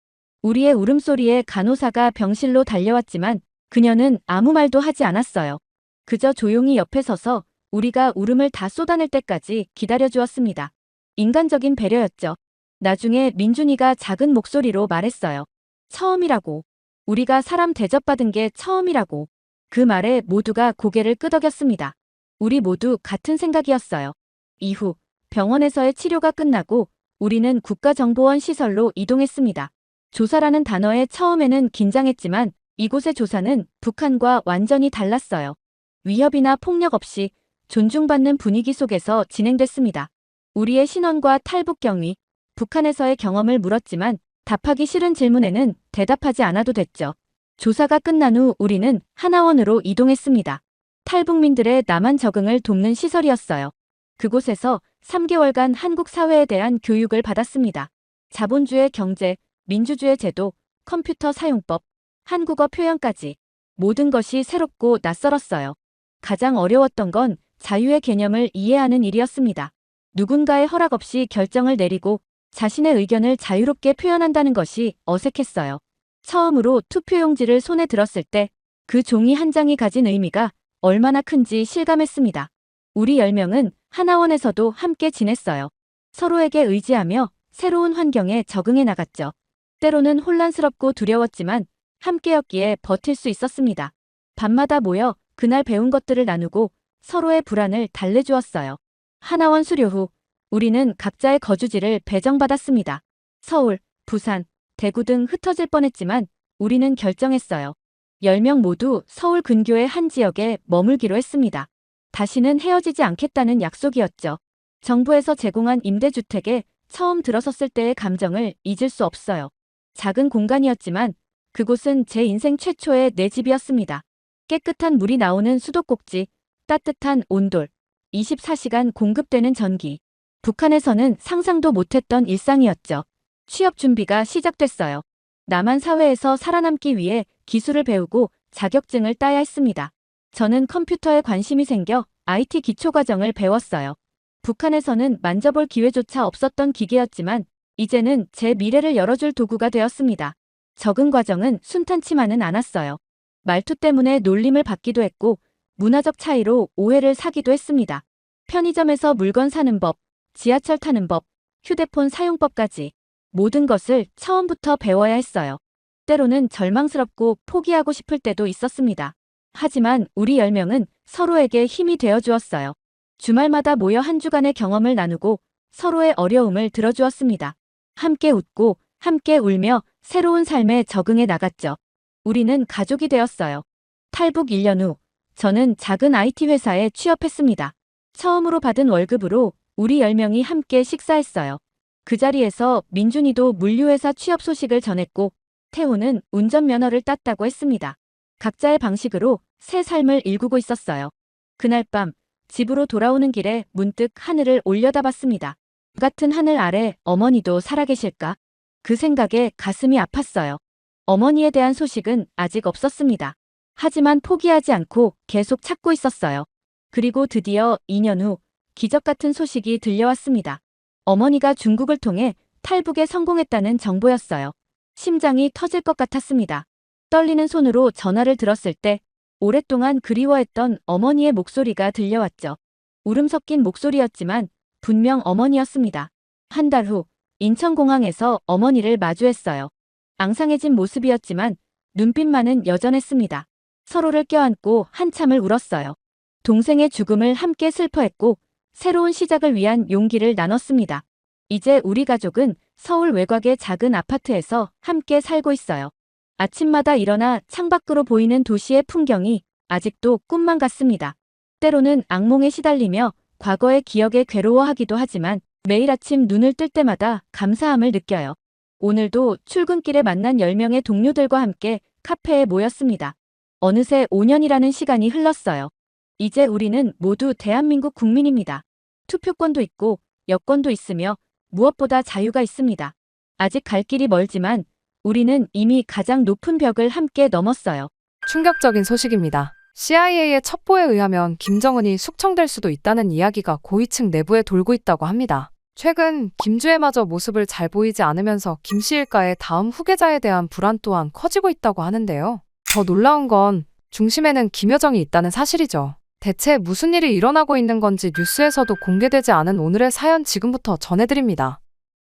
우리의 울음소리에 간호사가 병실로 달려왔지만 그녀는 아무 말도 하지 않았어요. 그저 조용히 옆에 서서 우리가 울음을 다 쏟아낼 때까지 기다려주었습니다. 인간적인 배려였죠. 나중에 민준이가 작은 목소리로 말했어요. 처음이라고. 우리가 사람 대접받은 게 처음이라고. 그 말에 모두가 고개를 끄덕였습니다. 우리 모두 같은 생각이었어요. 이후 병원에서의 치료가 끝나고 우리는 국가정보원 시설로 이동했습니다. 조사라는 단어에 처음에는 긴장했지만 이곳의 조사는 북한과 완전히 달랐어요. 위협이나 폭력 없이 존중받는 분위기 속에서 진행됐습니다. 우리의 신원과 탈북 경위, 북한에서의 경험을 물었지만 답하기 싫은 질문에는 대답하지 않아도 됐죠. 조사가 끝난 후 우리는 하나원으로 이동했습니다. 탈북민들의 남한 적응을 돕는 시설이었어요. 그곳에서 3개월간 한국 사회에 대한 교육을 받았습니다. 자본주의 경제, 민주주의 제도, 컴퓨터 사용법, 한국어 표현까지 모든 것이 새롭고 낯설었어요. 가장 어려웠던 건 자유의 개념을 이해하는 일이었습니다. 누군가의 허락 없이 결정을 내리고 자신의 의견을 자유롭게 표현한다는 것이 어색했어요. 처음으로 투표용지를 손에 들었을 때 그 종이 한 장이 가진 의미가 얼마나 큰지 실감했습니다. 우리 10명은 하나원에서도 함께 지냈어요. 서로에게 의지하며 새로운 환경에 적응해 나갔죠. 때로는 혼란스럽고 두려웠지만 함께였기에 버틸 수 있었습니다. 밤마다 모여 그날 배운 것들을 나누고 서로의 불안을 달래주었어요. 하나원 수료 후 우리는 각자의 거주지를 배정받았습니다. 서울, 부산, 대구 등 흩어질 뻔했지만 우리는 결정했어요. 10명 모두 서울 근교의 한 지역에 머물기로 했습니다. 다시는 헤어지지 않겠다는 약속이었죠. 정부에서 제공한 임대주택에 처음 들어섰을 때의 감정을 잊을 수 없어요. 작은 공간이었지만 그곳은 제 인생 최초의 내 집이었습니다. 깨끗한 물이 나오는 수도꼭지, 따뜻한 온돌, 24시간 공급되는 전기. 북한에서는 상상도 못했던 일상이었죠. 취업 준비가 시작됐어요. 남한 사회에서 살아남기 위해 기술을 배우고 자격증을 따야 했습니다. 저는 컴퓨터에 관심이 생겨 IT 기초과정을 배웠어요. 북한에서는 만져볼 기회조차 없었던 기계였지만 이제는 제 미래를 열어줄 도구가 되었습니다. 적응 과정은 순탄치만은 않았어요. 말투 때문에 놀림을 받기도 했고 문화적 차이로 오해를 사기도 했습니다. 편의점에서 물건 사는 법, 지하철 타는 법, 휴대폰 사용법까지 모든 것을 처음부터 배워야 했어요. 때로는 절망스럽고 포기하고 싶을 때도 있었습니다. 하지만 우리 10명은 서로에게 힘이 되어 주었어요. 주말마다 모여 한 주간의 경험을 나누고 서로의 어려움을 들어주었습니다. 함께 웃고 함께 울며 새로운 삶에 적응해 나갔죠. 우리는 가족이 되었어요. 탈북 1년 후 저는 작은 IT 회사에 취업했습니다. 처음으로 받은 월급으로 우리 10명이 함께 식사했어요. 그 자리에서 민준이도 물류회사 취업 소식을 전했고 태호는 운전면허를 땄다고 했습니다. 각자의 방식으로 새 삶을 일구고 있었어요. 그날 밤 집으로 돌아오는 길에 문득 하늘을 올려다봤습니다. 같은 하늘 아래 어머니도 살아계실까? 그 생각에 가슴이 아팠어요. 어머니에 대한 소식은 아직 없었습니다. 하지만 포기하지 않고 계속 찾고 있었어요. 그리고 드디어 2년 후 기적 같은 소식이 들려왔습니다. 어머니가 중국을 통해 탈북에 성공했다는 정보였어요. 심장이 터질 것 같았습니다. 떨리는 손으로 전화를 들었을 때 오랫동안 그리워했던 어머니의 목소리가 들려왔죠. 울음 섞인 목소리였지만 분명 어머니였습니다. 한 달 후 인천공항에서 어머니를 마주했어요. 앙상해진 모습이었지만 눈빛만은 여전했습니다. 서로를 껴안고 한참을 울었어요. 동생의 죽음을 함께 슬퍼했고 새로운 시작을 위한 용기를 나눴습니다. 이제 우리 가족은 서울 외곽의 작은 아파트에서 함께 살고 있어요. 아침마다 일어나 창밖으로 보이는 도시의 풍경이 아직도 꿈만 같습니다. 때로는 악몽에 시달리며 과거의 기억에 괴로워하기도 하지만 매일 아침 눈을 뜰 때마다 감사함을 느껴요. 오늘도 출근길에 만난 10명의 동료들과 함께 카페에 모였습니다. 어느새 5년이라는 시간이 흘렀어요. 이제 우리는 모두 대한민국 국민입니다. 투표권도 있고 여권도 있으며 무엇보다 자유가 있습니다. 아직 갈 길이 멀지만 우리는 이미 가장 높은 벽을 함께 넘었어요. 충격적인 소식입니다. CIA의 첩보에 의하면 김정은이 숙청될 수도 있다는 이야기가 고위층 내부에 돌고 있다고 합니다. 최근 김주애마저 모습을 잘 보이지 않으면서 김씨 일가의 다음 후계자에 대한 불안 또한 커지고 있다고 하는데요. 더 놀라운 건 중심에는 김여정이 있다는 사실이죠. 대체 무슨 일이 일어나고 있는 건지 뉴스에서도 공개되지 않은 오늘의 사연 지금부터 전해드립니다.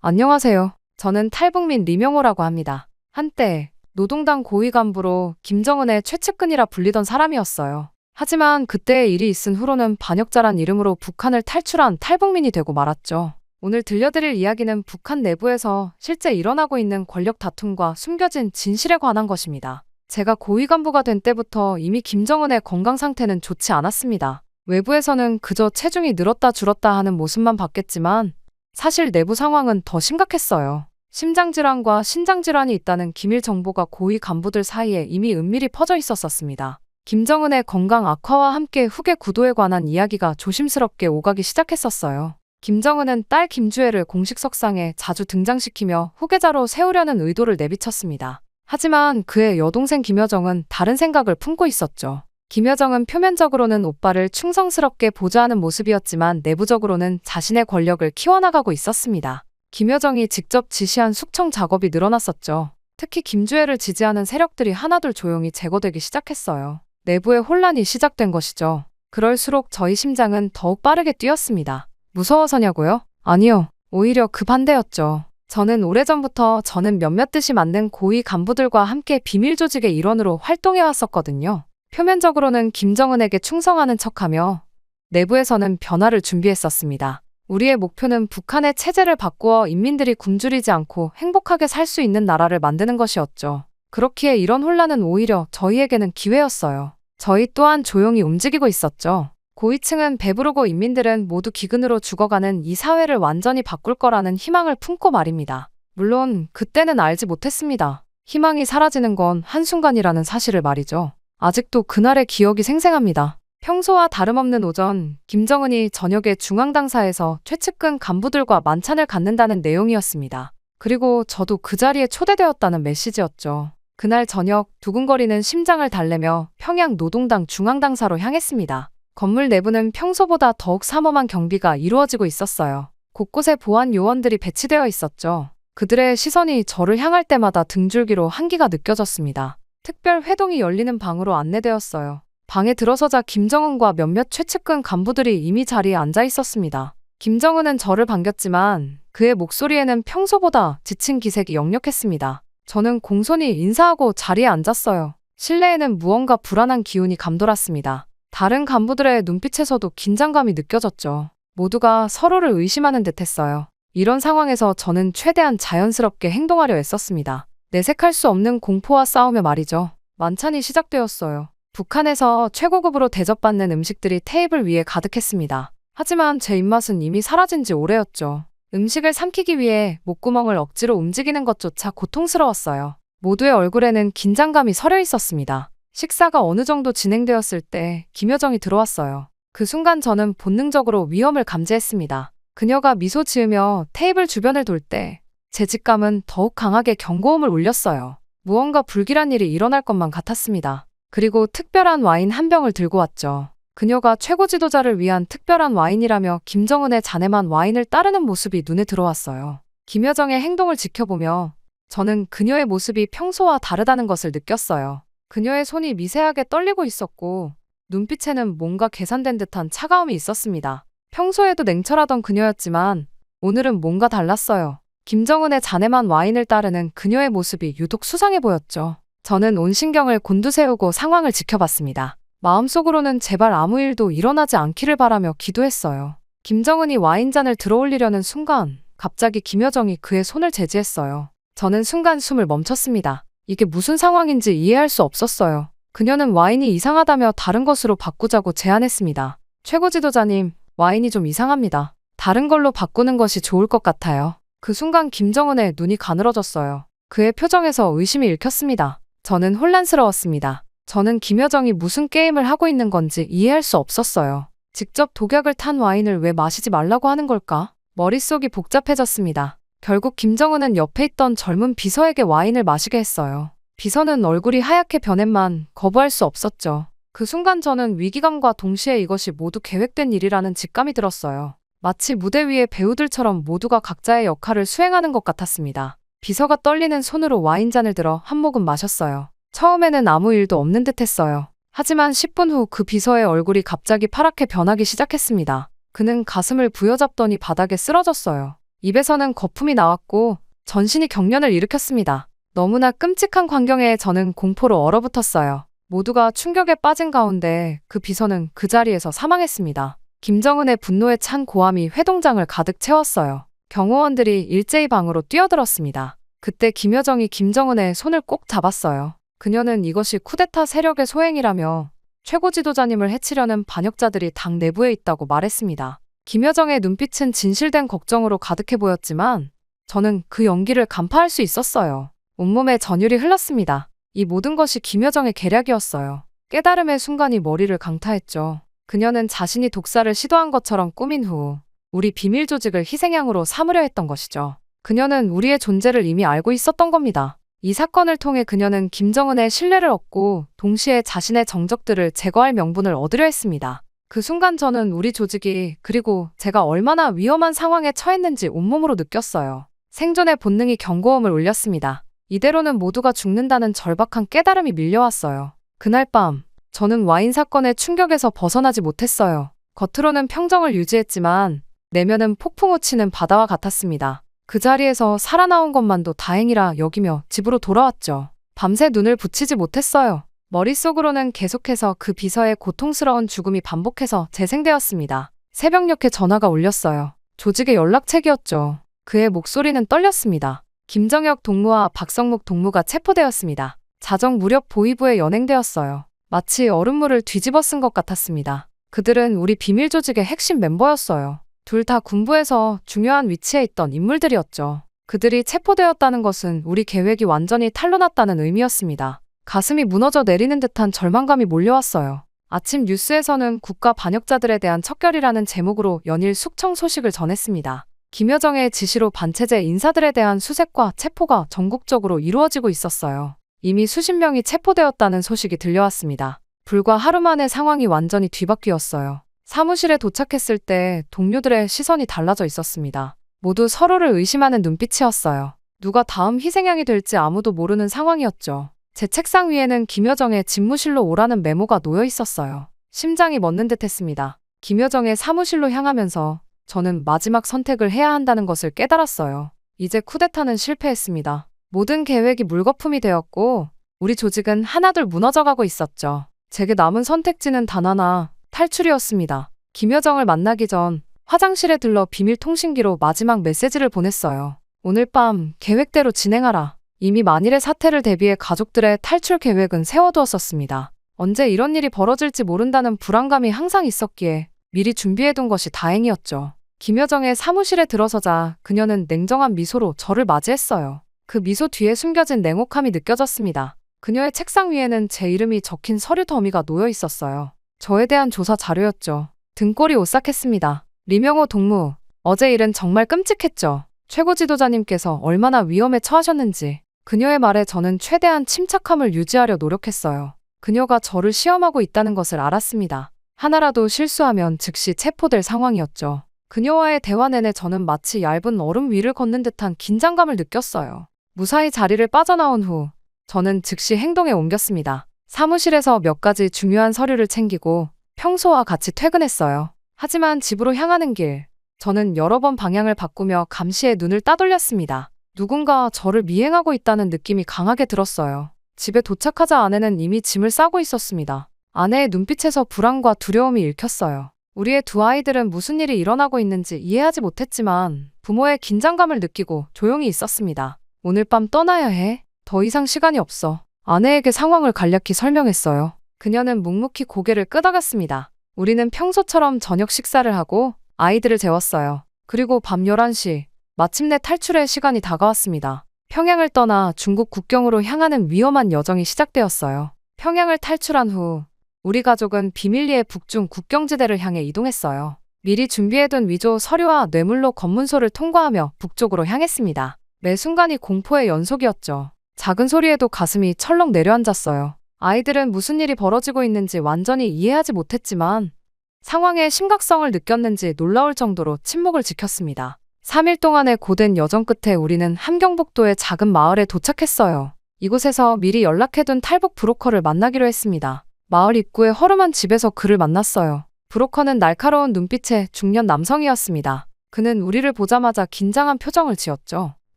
안녕하세요. 저는 탈북민 리명호라고 합니다. 한때 노동당 고위 간부로 김정은의 최측근이라 불리던 사람이었어요. 하지만 그때의 일이 있은 후로는 반역자란 이름으로 북한을 탈출한 탈북민이 되고 말았죠. 오늘 들려드릴 이야기는 북한 내부에서 실제 일어나고 있는 권력 다툼과 숨겨진 진실에 관한 것입니다. 제가 고위 간부가 된 때부터 이미 김정은의 건강 상태는 좋지 않았습니다. 외부에서는 그저 체중이 늘었다 줄었다 하는 모습만 봤겠지만 사실 내부 상황은 더 심각했어요. 심장질환과 신장질환이 있다는 기밀 정보가 고위 간부들 사이에 이미 은밀히 퍼져 있었습니다. 김정은의 건강 악화와 함께 후계 구도에 관한 이야기가 조심스럽게 오가기 시작했었어요. 김정은은 딸 김주애를 공식 석상에 자주 등장시키며 후계자로 세우려는 의도를 내비쳤습니다. 하지만 그의 여동생 김여정은 다른 생각을 품고 있었죠. 김여정은 표면적으로는 오빠를 충성스럽게 보좌하는 모습이었지만 내부적으로는 자신의 권력을 키워나가고 있었습니다. 김여정이 직접 지시한 숙청 작업이 늘어났었죠. 특히 김주애를 지지하는 세력들이 하나둘 조용히 제거되기 시작했어요. 내부의 혼란이 시작된 것이죠. 그럴수록 저희 심장은 더욱 빠르게 뛰었습니다. 무서워서냐고요? 아니요. 오히려 그 반대였죠. 저는 오래전부터 저는 몇몇 뜻이 맞는 고위 간부들과 함께 비밀 조직의 일원으로 활동해왔었거든요. 표면적으로는 김정은에게 충성하는 척하며 내부에서는 변화를 준비했었습니다. 우리의 목표는 북한의 체제를 바꾸어 인민들이 굶주리지 않고 행복하게 살 수 있는 나라를 만드는 것이었죠. 그렇기에 이런 혼란은 오히려 저희에게는 기회였어요. 저희 또한 조용히 움직이고 있었죠. 고위층은 배부르고 인민들은 모두 기근으로 죽어가는 이 사회를 완전히 바꿀 거라는 희망을 품고 말입니다. 물론 그때는 알지 못했습니다. 희망이 사라지는 건 한순간이라는 사실을 말이죠. 아직도 그날의 기억이 생생합니다. 평소와 다름없는 오전, 김정은이 저녁에 중앙당사에서 최측근 간부들과 만찬을 갖는다는 내용이었습니다. 그리고 저도 그 자리에 초대되었다는 메시지였죠. 그날 저녁 두근거리는 심장을 달래며 평양 노동당 중앙당사로 향했습니다. 건물 내부는 평소보다 더욱 삼엄한 경비가 이루어지고 있었어요. 곳곳에 보안 요원들이 배치되어 있었죠. 그들의 시선이 저를 향할 때마다 등줄기로 한기가 느껴졌습니다. 특별 회동이 열리는 방으로 안내되었어요. 방에 들어서자 김정은과 몇몇 최측근 간부들이 이미 자리에 앉아 있었습니다. 김정은은 저를 반겼지만 그의 목소리에는 평소보다 지친 기색이 역력했습니다. 저는 공손히 인사하고 자리에 앉았어요. 실내에는 무언가 불안한 기운이 감돌았습니다. 다른 간부들의 눈빛에서도 긴장감이 느껴졌죠. 모두가 서로를 의심하는 듯했어요. 이런 상황에서 저는 최대한 자연스럽게 행동하려 애썼습니다. 내색할 수 없는 공포와 싸우며 말이죠. 만찬이 시작되었어요. 북한에서 최고급으로 대접받는 음식들이 테이블 위에 가득했습니다. 하지만 제 입맛은 이미 사라진 지 오래였죠. 음식을 삼키기 위해 목구멍을 억지로 움직이는 것조차 고통스러웠어요. 모두의 얼굴에는 긴장감이 서려 있었습니다. 식사가 어느 정도 진행되었을 때 김여정이 들어왔어요. 그 순간 저는 본능적으로 위험을 감지했습니다. 그녀가 미소 지으며 테이블 주변을 돌 때 제 직감은 더욱 강하게 경고음을 울렸어요. 무언가 불길한 일이 일어날 것만 같았습니다. 그리고 특별한 와인 한 병을 들고 왔죠. 그녀가 최고 지도자를 위한 특별한 와인이라며 김정은의 잔에만 와인을 따르는 모습이 눈에 들어왔어요. 김여정의 행동을 지켜보며 저는 그녀의 모습이 평소와 다르다는 것을 느꼈어요. 그녀의 손이 미세하게 떨리고 있었고 눈빛에는 뭔가 계산된 듯한 차가움이 있었습니다. 평소에도 냉철하던 그녀였지만 오늘은 뭔가 달랐어요. 김정은의 잔에만 와인을 따르는 그녀의 모습이 유독 수상해 보였죠. 저는 온 신경을 곤두세우고 상황을 지켜봤습니다. 마음속으로는 제발 아무 일도 일어나지 않기를 바라며 기도했어요. 김정은이 와인잔을 들어올리려는 순간 갑자기 김여정이 그의 손을 제지했어요. 저는 순간 숨을 멈췄습니다. 이게 무슨 상황인지 이해할 수 없었어요. 그녀는 와인이 이상하다며 다른 것으로 바꾸자고 제안했습니다. 최고 지도자님, 와인이 좀 이상합니다. 다른 걸로 바꾸는 것이 좋을 것 같아요. 그 순간 김정은의 눈이 가늘어졌어요. 그의 표정에서 의심이 읽혔습니다. 저는 혼란스러웠습니다. 저는 김여정이 무슨 게임을 하고 있는 건지 이해할 수 없었어요. 직접 독약을 탄 와인을 왜 마시지 말라고 하는 걸까? 머릿속이 복잡해졌습니다. 결국 김정은은 옆에 있던 젊은 비서에게 와인을 마시게 했어요. 비서는 얼굴이 하얗게 변했만 거부할 수 없었죠. 그 순간 저는 위기감과 동시에 이것이 모두 계획된 일이라는 직감이 들었어요. 마치 무대 위의 배우들처럼 모두가 각자의 역할을 수행하는 것 같았습니다. 비서가 떨리는 손으로 와인잔을 들어 한 모금 마셨어요. 처음에는 아무 일도 없는 듯 했어요. 하지만 10분 후 그 비서의 얼굴이 갑자기 파랗게 변하기 시작했습니다. 그는 가슴을 부여잡더니 바닥에 쓰러졌어요. 입에서는 거품이 나왔고 전신이 경련을 일으켰습니다. 너무나 끔찍한 광경에 저는 공포로 얼어붙었어요. 모두가 충격에 빠진 가운데 그 비서는 그 자리에서 사망했습니다. 김정은의 분노에 찬 고함이 회동장을 가득 채웠어요. 경호원들이 일제히 방으로 뛰어들었습니다. 그때 김여정이 김정은의 손을 꼭 잡았어요. 그녀는 이것이 쿠데타 세력의 소행이라며 최고 지도자님을 해치려는 반역자들이 당 내부에 있다고 말했습니다. 김여정의 눈빛은 진실된 걱정으로 가득해 보였지만 저는 그 연기를 간파할 수 있었어요. 온몸에 전율이 흘렀습니다. 이 모든 것이 김여정의 계략이었어요. 깨달음의 순간이 머리를 강타했죠. 그녀는 자신이 독사를 시도한 것처럼 꾸민 후 우리 비밀 조직을 희생양으로 삼으려 했던 것이죠. 그녀는 우리의 존재를 이미 알고 있었던 겁니다. 이 사건을 통해 그녀는 김정은의 신뢰를 얻고 동시에 자신의 정적들을 제거할 명분을 얻으려 했습니다. 그 순간 저는 우리 조직이 그리고 제가 얼마나 위험한 상황에 처했는지 온몸으로 느꼈어요. 생존의 본능이 경고음을 울렸습니다. 이대로는 모두가 죽는다는 절박한 깨달음이 밀려왔어요. 그날 밤 저는 와인 사건의 충격에서 벗어나지 못했어요. 겉으로는 평정을 유지했지만 내면은 폭풍우 치는 바다와 같았습니다. 그 자리에서 살아나온 것만도 다행이라 여기며 집으로 돌아왔죠. 밤새 눈을 붙이지 못했어요. 머릿속으로는 계속해서 그 비서의 고통스러운 죽음이 반복해서 재생되었습니다. 새벽녘에 전화가 울렸어요. 조직의 연락책이었죠. 그의 목소리는 떨렸습니다. 김정혁 동무와 박성묵 동무가 체포되었습니다. 자정 무렵 보위부에 연행되었어요. 마치 얼음물을 뒤집어 쓴 것 같았습니다. 그들은 우리 비밀 조직의 핵심 멤버였어요. 둘 다 군부에서 중요한 위치에 있던 인물들이었죠. 그들이 체포되었다는 것은 우리 계획이 완전히 탄로났다는 의미였습니다. 가슴이 무너져 내리는 듯한 절망감이 몰려왔어요. 아침 뉴스에서는 국가 반역자들에 대한 척결이라는 제목으로 연일 숙청 소식을 전했습니다. 김여정의 지시로 반체제 인사들에 대한 수색과 체포가 전국적으로 이루어지고 있었어요. 이미 수십 명이 체포되었다는 소식이 들려왔습니다. 불과 하루 만에 상황이 완전히 뒤바뀌었어요. 사무실에 도착했을 때 동료들의 시선이 달라져 있었습니다. 모두 서로를 의심하는 눈빛이었어요. 누가 다음 희생양이 될지 아무도 모르는 상황이었죠. 제 책상 위에는 김여정의 집무실로 오라는 메모가 놓여 있었어요. 심장이 멎는 듯 했습니다. 김여정의 사무실로 향하면서 저는 마지막 선택을 해야 한다는 것을 깨달았어요. 이제 쿠데타는 실패했습니다. 모든 계획이 물거품이 되었고 우리 조직은 하나둘 무너져가고 있었죠. 제게 남은 선택지는 단 하나, 탈출이었습니다. 김여정을 만나기 전 화장실에 들러 비밀 통신기로 마지막 메시지를 보냈어요. 오늘 밤 계획대로 진행하라. 이미 만일의 사태를 대비해 가족들의 탈출 계획은 세워두었었습니다. 언제 이런 일이 벌어질지 모른다는 불안감이 항상 있었기에 미리 준비해둔 것이 다행이었죠. 김여정의 사무실에 들어서자 그녀는 냉정한 미소로 저를 맞이했어요. 그 미소 뒤에 숨겨진 냉혹함이 느껴졌습니다. 그녀의 책상 위에는 제 이름이 적힌 서류 더미가 놓여 있었어요. 저에 대한 조사 자료였죠. 등골이 오싹했습니다. 리명호 동무, 어제 일은 정말 끔찍했죠. 최고 지도자님께서 얼마나 위험에 처하셨는지. 그녀의 말에 저는 최대한 침착함을 유지하려 노력했어요. 그녀가 저를 시험하고 있다는 것을 알았습니다. 하나라도 실수하면 즉시 체포될 상황이었죠. 그녀와의 대화 내내 저는 마치 얇은 얼음 위를 걷는 듯한 긴장감을 느꼈어요. 무사히 자리를 빠져나온 후 저는 즉시 행동에 옮겼습니다. 사무실에서 몇 가지 중요한 서류를 챙기고 평소와 같이 퇴근했어요. 하지만 집으로 향하는 길, 저는 여러 번 방향을 바꾸며 감시에 눈을 따돌렸습니다. 누군가 저를 미행하고 있다는 느낌이 강하게 들었어요. 집에 도착하자 아내는 이미 짐을 싸고 있었습니다. 아내의 눈빛에서 불안과 두려움이 읽혔어요. 우리의 두 아이들은 무슨 일이 일어나고 있는지 이해하지 못했지만 부모의 긴장감을 느끼고 조용히 있었습니다. 오늘 밤 떠나야 해. 더 이상 시간이 없어. 아내에게 상황을 간략히 설명했어요. 그녀는 묵묵히 고개를 끄덕였습니다. 우리는 평소처럼 저녁 식사를 하고 아이들을 재웠어요. 그리고 밤 11시, 마침내 탈출의 시간이 다가왔습니다. 평양을 떠나 중국 국경으로 향하는 위험한 여정이 시작되었어요. 평양을 탈출한 후 우리 가족은 비밀리에 북중 국경지대를 향해 이동했어요. 미리 준비해둔 위조 서류와 뇌물로 검문소를 통과하며 북쪽으로 향했습니다. 매 순간이 공포의 연속이었죠. 작은 소리에도 가슴이 철렁 내려앉았어요. 아이들은 무슨 일이 벌어지고 있는지 완전히 이해하지 못했지만 상황의 심각성을 느꼈는지 놀라울 정도로 침묵을 지켰습니다. 3일 동안의 고된 여정 끝에 우리는 함경북도의 작은 마을에 도착했어요. 이곳에서 미리 연락해둔 탈북 브로커를 만나기로 했습니다. 마을 입구의 허름한 집에서 그를 만났어요. 브로커는 날카로운 눈빛의 중년 남성이었습니다. 그는 우리를 보자마자 긴장한 표정을 지었죠.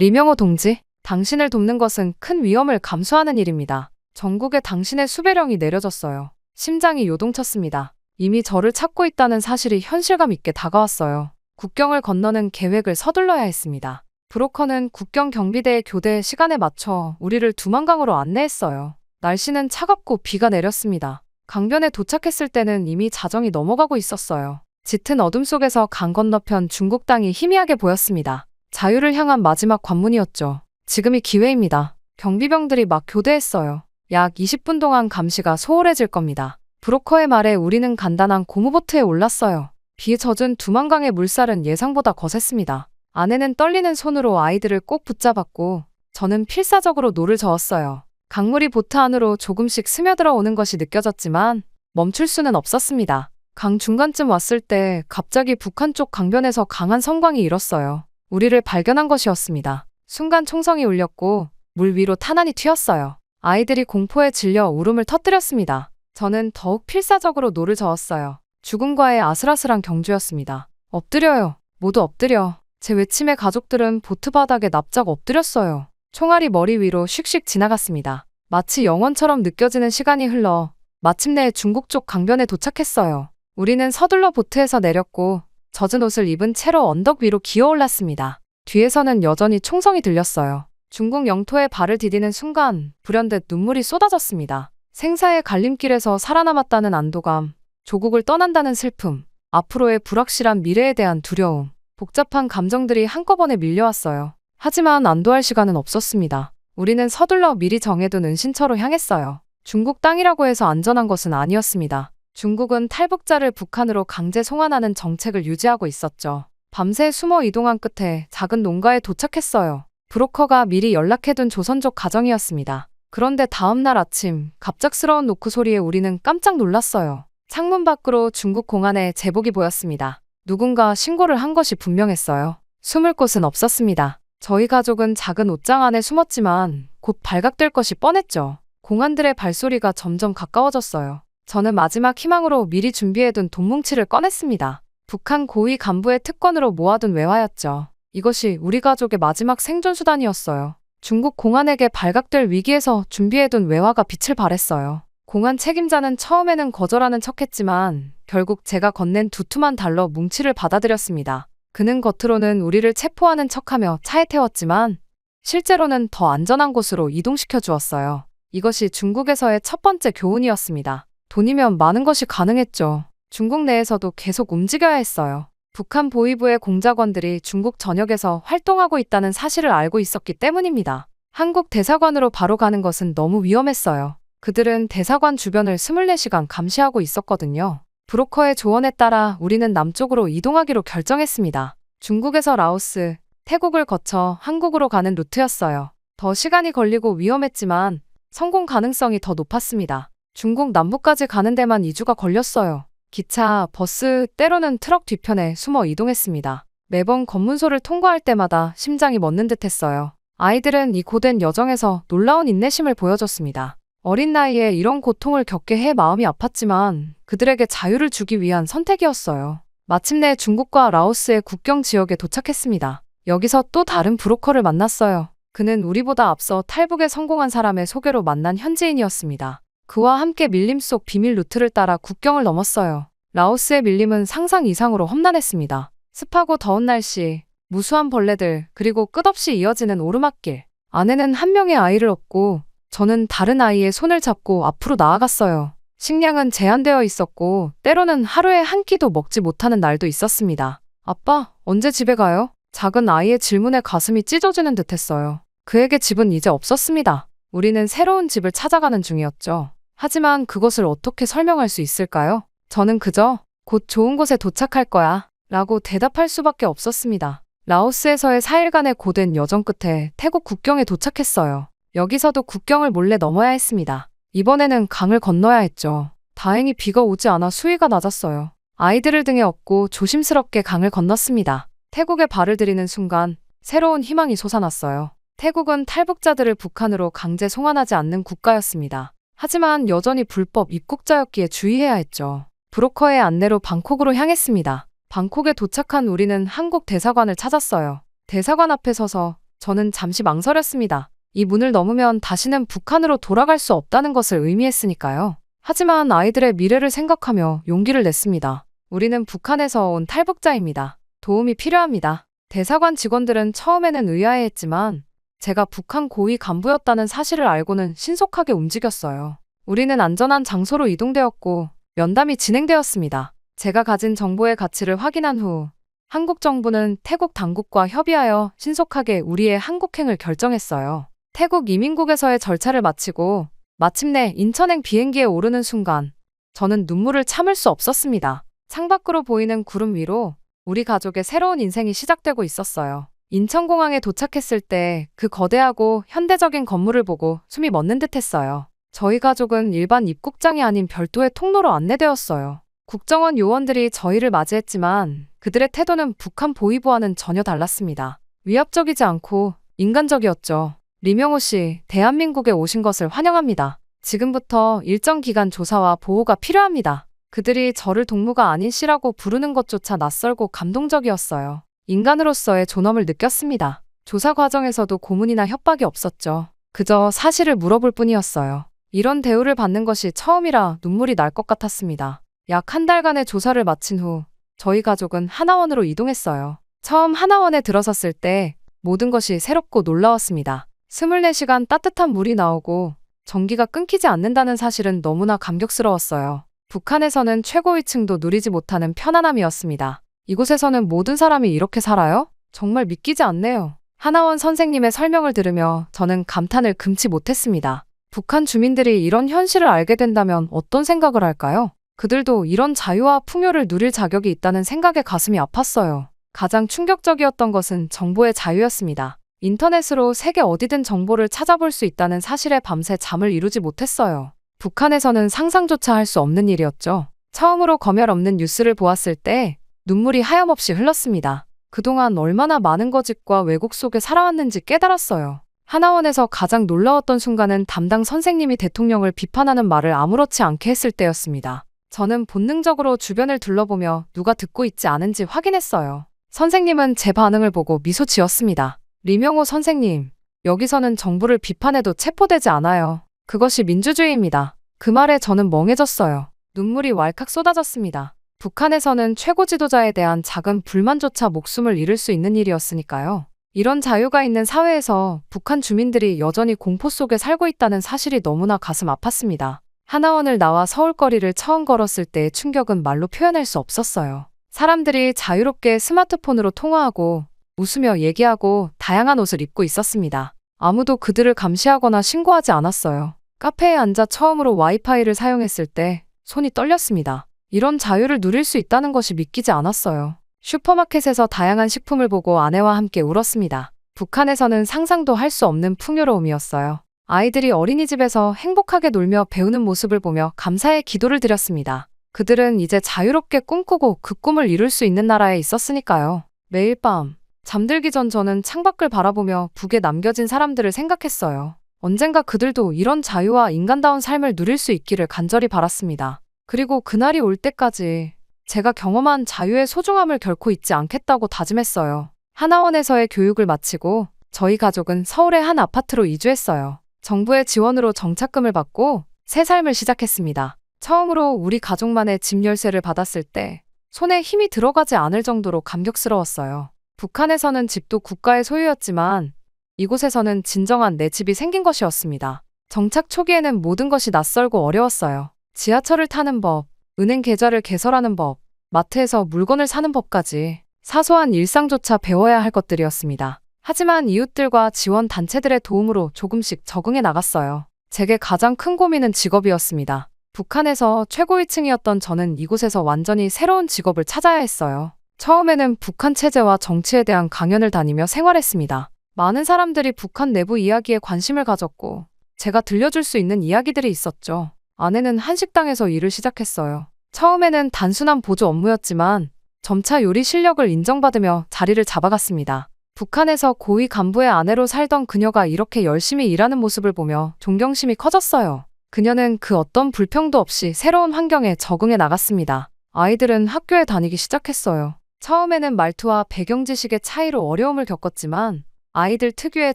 리명호 동지, 당신을 돕는 것은 큰 위험을 감수하는 일입니다. 전국에 당신의 수배령이 내려졌어요. 심장이 요동쳤습니다. 이미 저를 찾고 있다는 사실이 현실감 있게 다가왔어요. 국경을 건너는 계획을 서둘러야 했습니다. 브로커는 국경 경비대의 교대 시간에 맞춰 우리를 두만강으로 안내했어요. 날씨는 차갑고 비가 내렸습니다. 강변에 도착했을 때는 이미 자정이 넘어가고 있었어요. 짙은 어둠 속에서 강 건너편 중국 땅이 희미하게 보였습니다. 자유를 향한 마지막 관문이었죠. 지금이 기회입니다. 경비병들이 막 교대했어요. 약 20분 동안 감시가 소홀해질 겁니다. 브로커의 말에 우리는 간단한 고무보트에 올랐어요. 비에 젖은 두만강의 물살은 예상보다 거셌습니다. 아내는 떨리는 손으로 아이들을 꼭 붙잡았고 저는 필사적으로 노를 저었어요. 강물이 보트 안으로 조금씩 스며들어 오는 것이 느껴졌지만 멈출 수는 없었습니다. 강 중간쯤 왔을 때 갑자기 북한 쪽 강변에서 강한 성광이 일었어요. 우리를 발견한 것이었습니다. 순간 총성이 울렸고 물 위로 탄환이 튀었어요. 아이들이 공포에 질려 울음을 터뜨렸습니다. 저는 더욱 필사적으로 노를 저었어요. 죽음과의 아슬아슬한 경주였습니다. 엎드려요. 모두 엎드려. 제 외침에 가족들은 보트 바닥에 납작 엎드렸어요. 총알이 머리 위로 슉슉 지나갔습니다. 마치 영원처럼 느껴지는 시간이 흘러 마침내 중국 쪽 강변에 도착했어요. 우리는 서둘러 보트에서 내렸고 젖은 옷을 입은 채로 언덕 위로 기어올랐습니다. 뒤에서는 여전히 총성이 들렸어요. 중국 영토에 발을 디디는 순간 불현듯 눈물이 쏟아졌습니다. 생사의 갈림길에서 살아남았다는 안도감, 조국을 떠난다는 슬픔, 앞으로의 불확실한 미래에 대한 두려움, 복잡한 감정들이 한꺼번에 밀려왔어요. 하지만 안도할 시간은 없었습니다. 우리는 서둘러 미리 정해둔 은신처로 향했어요. 중국 땅이라고 해서 안전한 것은 아니었습니다. 중국은 탈북자를 북한으로 강제 송환하는 정책을 유지하고 있었죠. 밤새 숨어 이동한 끝에 작은 농가에 도착했어요. 브로커가 미리 연락해둔 조선족 가정이었습니다. 그런데 다음 날 아침 갑작스러운 노크 소리에 우리는 깜짝 놀랐어요. 창문 밖으로 중국 공안의 제복이 보였습니다. 누군가 신고를 한 것이 분명했어요. 숨을 곳은 없었습니다. 저희 가족은 작은 옷장 안에 숨었지만 곧 발각될 것이 뻔했죠. 공안들의 발소리가 점점 가까워졌어요. 저는 마지막 희망으로 미리 준비해둔 돈 뭉치를 꺼냈습니다. 북한 고위 간부의 특권으로 모아둔 외화였죠. 이것이 우리 가족의 마지막 생존수단이었어요. 중국 공안에게 발각될 위기에서 준비해둔 외화가 빛을 발했어요. 공안 책임자는 처음에는 거절하는 척했지만 결국 제가 건넨 두툼한 달러 뭉치를 받아들였습니다. 그는 겉으로는 우리를 체포하는 척하며 차에 태웠지만 실제로는 더 안전한 곳으로 이동시켜 주었어요. 이것이 중국에서의 첫 번째 교훈이었습니다. 돈이면 많은 것이 가능했죠. 중국 내에서도 계속 움직여야 했어요. 북한 보위부의 공작원들이 중국 전역에서 활동하고 있다는 사실을 알고 있었기 때문입니다. 한국 대사관으로 바로 가는 것은 너무 위험했어요. 그들은 대사관 주변을 24시간 감시하고 있었거든요. 브로커의 조언에 따라 우리는 남쪽으로 이동하기로 결정했습니다. 중국에서 라오스, 태국을 거쳐 한국으로 가는 루트였어요. 더 시간이 걸리고 위험했지만 성공 가능성이 더 높았습니다. 중국 남부까지 가는 데만 2주가 걸렸어요. 기차, 버스, 때로는 트럭 뒤편에 숨어 이동했습니다. 매번 검문소를 통과할 때마다 심장이 멎는 듯 했어요. 아이들은 이 고된 여정에서 놀라운 인내심을 보여줬습니다. 어린 나이에 이런 고통을 겪게 해 마음이 아팠지만 그들에게 자유를 주기 위한 선택이었어요. 마침내 중국과 라오스의 국경 지역에 도착했습니다. 여기서 또 다른 브로커를 만났어요. 그는 우리보다 앞서 탈북에 성공한 사람의 소개로 만난 현지인이었습니다. 그와 함께 밀림 속 비밀 루트를 따라 국경을 넘었어요. 라오스의 밀림은 상상 이상으로 험난했습니다. 습하고 더운 날씨, 무수한 벌레들, 그리고 끝없이 이어지는 오르막길. 아내는 한 명의 아이를 업고 저는 다른 아이의 손을 잡고 앞으로 나아갔어요. 식량은 제한되어 있었고 때로는 하루에 한 끼도 먹지 못하는 날도 있었습니다. 아빠, 언제 집에 가요? 작은 아이의 질문에 가슴이 찢어지는 듯했어요. 그에게 집은 이제 없었습니다. 우리는 새로운 집을 찾아가는 중이었죠. 하지만 그것을 어떻게 설명할 수 있을까요? 저는 그저 곧 좋은 곳에 도착할 거야 라고 대답할 수밖에 없었습니다. 라오스에서의 4일간의 고된 여정 끝에 태국 국경에 도착했어요. 여기서도 국경을 몰래 넘어야 했습니다. 이번에는 강을 건너야 했죠. 다행히 비가 오지 않아 수위가 낮았어요. 아이들을 등에 업고 조심스럽게 강을 건넜습니다. 태국에 발을 들이는 순간 새로운 희망이 솟아났어요. 태국은 탈북자들을 북한으로 강제 송환하지 않는 국가였습니다. 하지만 여전히 불법 입국자였기에 주의해야 했죠. 브로커의 안내로 방콕으로 향했습니다. 방콕에 도착한 우리는 한국 대사관을 찾았어요. 대사관 앞에 서서 저는 잠시 망설였습니다. 이 문을 넘으면 다시는 북한으로 돌아갈 수 없다는 것을 의미했으니까요. 하지만 아이들의 미래를 생각하며 용기를 냈습니다. 우리는 북한에서 온 탈북자입니다. 도움이 필요합니다. 대사관 직원들은 처음에는 의아해했지만 제가 북한 고위 간부였다는 사실을 알고는 신속하게 움직였어요. 우리는 안전한 장소로 이동되었고 면담이 진행되었습니다. 제가 가진 정보의 가치를 확인한 후 한국 정부는 태국 당국과 협의하여 신속하게 우리의 한국행을 결정했어요. 태국 이민국에서의 절차를 마치고 마침내 인천행 비행기에 오르는 순간 저는 눈물을 참을 수 없었습니다. 창밖으로 보이는 구름 위로 우리 가족의 새로운 인생이 시작되고 있었어요. 인천공항에 도착했을 때 그 거대하고 현대적인 건물을 보고 숨이 멎는 듯했어요. 저희 가족은 일반 입국장이 아닌 별도의 통로로 안내되었어요. 국정원 요원들이 저희를 맞이했지만 그들의 태도는 북한 보위부와는 전혀 달랐습니다. 위압적이지 않고 인간적이었죠. 리명호 씨, 대한민국에 오신 것을 환영합니다. 지금부터 일정 기간 조사와 보호가 필요합니다. 그들이 저를 동무가 아닌 씨라고 부르는 것조차 낯설고 감동적이었어요. 인간으로서의 존엄을 느꼈습니다. 조사 과정에서도 고문이나 협박이 없었죠. 그저 사실을 물어볼 뿐이었어요. 이런 대우를 받는 것이 처음이라 눈물이 날 것 같았습니다. 약 한 달간의 조사를 마친 후 저희 가족은 하나원으로 이동했어요. 처음 하나원에 들어섰을 때 모든 것이 새롭고 놀라웠습니다. 24시간 따뜻한 물이 나오고 전기가 끊기지 않는다는 사실은 너무나 감격스러웠어요. 북한에서는 최고위층도 누리지 못하는 편안함이었습니다. 이곳에서는 모든 사람이 이렇게 살아요? 정말 믿기지 않네요. 하나원 선생님의 설명을 들으며 저는 감탄을 금치 못했습니다. 북한 주민들이 이런 현실을 알게 된다면 어떤 생각을 할까요? 그들도 이런 자유와 풍요를 누릴 자격이 있다는 생각에 가슴이 아팠어요. 가장 충격적이었던 것은 정보의 자유였습니다. 인터넷으로 세계 어디든 정보를 찾아볼 수 있다는 사실에 밤새 잠을 이루지 못했어요. 북한에서는 상상조차 할 수 없는 일이었죠. 처음으로 검열 없는 뉴스를 보았을 때 눈물이 하염없이 흘렀습니다. 그동안 얼마나 많은 거짓과 왜곡 속에 살아왔는지 깨달았어요. 하나원에서 가장 놀라웠던 순간은 담당 선생님이 대통령을 비판하는 말을 아무렇지 않게 했을 때였습니다. 저는 본능적으로 주변을 둘러보며 누가 듣고 있지 않은지 확인했어요. 선생님은 제 반응을 보고 미소 지었습니다. 리명호 선생님, 여기서는 정부를 비판해도 체포되지 않아요. 그것이 민주주의입니다. 그 말에 저는 멍해졌어요. 눈물이 왈칵 쏟아졌습니다. 북한에서는 최고 지도자에 대한 작은 불만조차 목숨을 잃을 수 있는 일이었으니까요. 이런 자유가 있는 사회에서 북한 주민들이 여전히 공포 속에 살고 있다는 사실이 너무나 가슴 아팠습니다. 하나원을 나와 서울거리를 처음 걸었을 때의 충격은 말로 표현할 수 없었어요. 사람들이 자유롭게 스마트폰으로 통화하고 웃으며 얘기하고 다양한 옷을 입고 있었습니다. 아무도 그들을 감시하거나 신고하지 않았어요. 카페에 앉아 처음으로 와이파이를 사용했을 때 손이 떨렸습니다. 이런 자유를 누릴 수 있다는 것이 믿기지 않았어요. 슈퍼마켓에서 다양한 식품을 보고 아내와 함께 울었습니다. 북한에서는 상상도 할 수 없는 풍요로움이었어요. 아이들이 어린이집에서 행복하게 놀며 배우는 모습을 보며 감사의 기도를 드렸습니다. 그들은 이제 자유롭게 꿈꾸고 그 꿈을 이룰 수 있는 나라에 있었으니까요. 매일 밤 잠들기 전 저는 창밖을 바라보며 북에 남겨진 사람들을 생각했어요. 언젠가 그들도 이런 자유와 인간다운 삶을 누릴 수 있기를 간절히 바랐습니다. 그리고 그날이 올 때까지 제가 경험한 자유의 소중함을 결코 잊지 않겠다고 다짐했어요. 하나원에서의 교육을 마치고 저희 가족은 서울의 한 아파트로 이주했어요. 정부의 지원으로 정착금을 받고 새 삶을 시작했습니다. 처음으로 우리 가족만의 집 열쇠를 받았을 때 손에 힘이 들어가지 않을 정도로 감격스러웠어요. 북한에서는 집도 국가의 소유였지만 이곳에서는 진정한 내 집이 생긴 것이었습니다. 정착 초기에는 모든 것이 낯설고 어려웠어요. 지하철을 타는 법, 은행 계좌를 개설하는 법, 마트에서 물건을 사는 법까지 사소한 일상조차 배워야 할 것들이었습니다. 하지만 이웃들과 지원 단체들의 도움으로 조금씩 적응해 나갔어요. 제게 가장 큰 고민은 직업이었습니다. 북한에서 최고위층이었던 저는 이곳에서 완전히 새로운 직업을 찾아야 했어요. 처음에는 북한 체제와 정치에 대한 강연을 다니며 생활했습니다. 많은 사람들이 북한 내부 이야기에 관심을 가졌고 제가 들려줄 수 있는 이야기들이 있었죠. 아내는 한식당에서 일을 시작했어요. 처음에는 단순한 보조 업무였지만 점차 요리 실력을 인정받으며 자리를 잡아갔습니다. 북한에서 고위 간부의 아내로 살던 그녀가 이렇게 열심히 일하는 모습을 보며 존경심이 커졌어요. 그녀는 그 어떤 불평도 없이 새로운 환경에 적응해 나갔습니다. 아이들은 학교에 다니기 시작했어요. 처음에는 말투와 배경 지식의 차이로 어려움을 겪었지만 아이들 특유의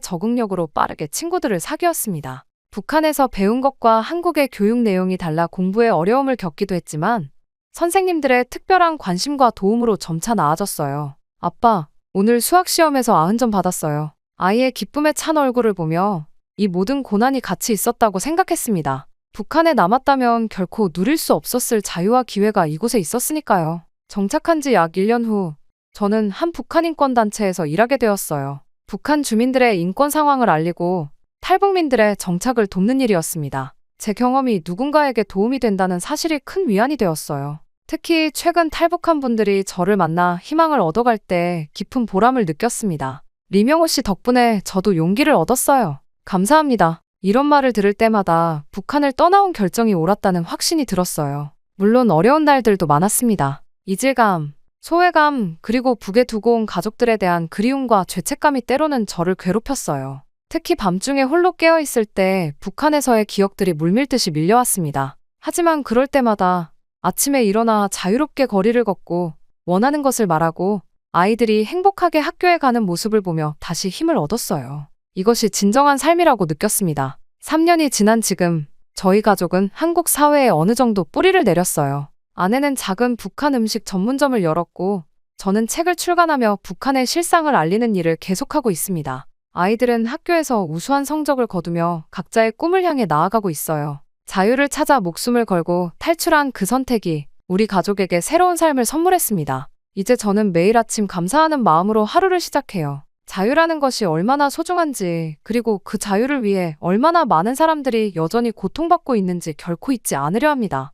적응력으로 빠르게 친구들을 사귀었습니다. 북한에서 배운 것과 한국의 교육 내용이 달라 공부에 어려움을 겪기도 했지만 선생님들의 특별한 관심과 도움으로 점차 나아졌어요. 아빠, 오늘 수학시험에서 90점 받았어요. 아이의 기쁨에 찬 얼굴을 보며 이 모든 고난이 같이 있었다고 생각했습니다. 북한에 남았다면 결코 누릴 수 없었을 자유와 기회가 이곳에 있었으니까요. 정착한 지 약 1년 후 저는 한 북한 인권단체에서 일하게 되었어요. 북한 주민들의 인권 상황을 알리고 탈북민들의 정착을 돕는 일이었습니다. 제 경험이 누군가에게 도움이 된다는 사실이 큰 위안이 되었어요. 특히 최근 탈북한 분들이 저를 만나 희망을 얻어갈 때 깊은 보람을 느꼈습니다. 리명호 씨 덕분에 저도 용기를 얻었어요. 감사합니다. 이런 말을 들을 때마다 북한을 떠나온 결정이 옳았다는 확신이 들었어요. 물론 어려운 날들도 많았습니다. 이질감, 소외감, 그리고 북에 두고 온 가족들에 대한 그리움과 죄책감이 때로는 저를 괴롭혔어요. 특히 밤중에 홀로 깨어있을 때 북한에서의 기억들이 물밀듯이 밀려왔습니다. 하지만 그럴 때마다 아침에 일어나 자유롭게 거리를 걷고 원하는 것을 말하고 아이들이 행복하게 학교에 가는 모습을 보며 다시 힘을 얻었어요. 이것이 진정한 삶이라고 느꼈습니다. 3년이 지난 지금 저희 가족은 한국 사회에 어느 정도 뿌리를 내렸어요. 아내는 작은 북한 음식 전문점을 열었고 저는 책을 출간하며 북한의 실상을 알리는 일을 계속하고 있습니다. 아이들은 학교에서 우수한 성적을 거두며 각자의 꿈을 향해 나아가고 있어요. 자유를 찾아 목숨을 걸고 탈출한 그 선택이 우리 가족에게 새로운 삶을 선물했습니다. 이제 저는 매일 아침 감사하는 마음으로 하루를 시작해요. 자유라는 것이 얼마나 소중한지, 그리고 그 자유를 위해 얼마나 많은 사람들이 여전히 고통받고 있는지 결코 잊지 않으려 합니다.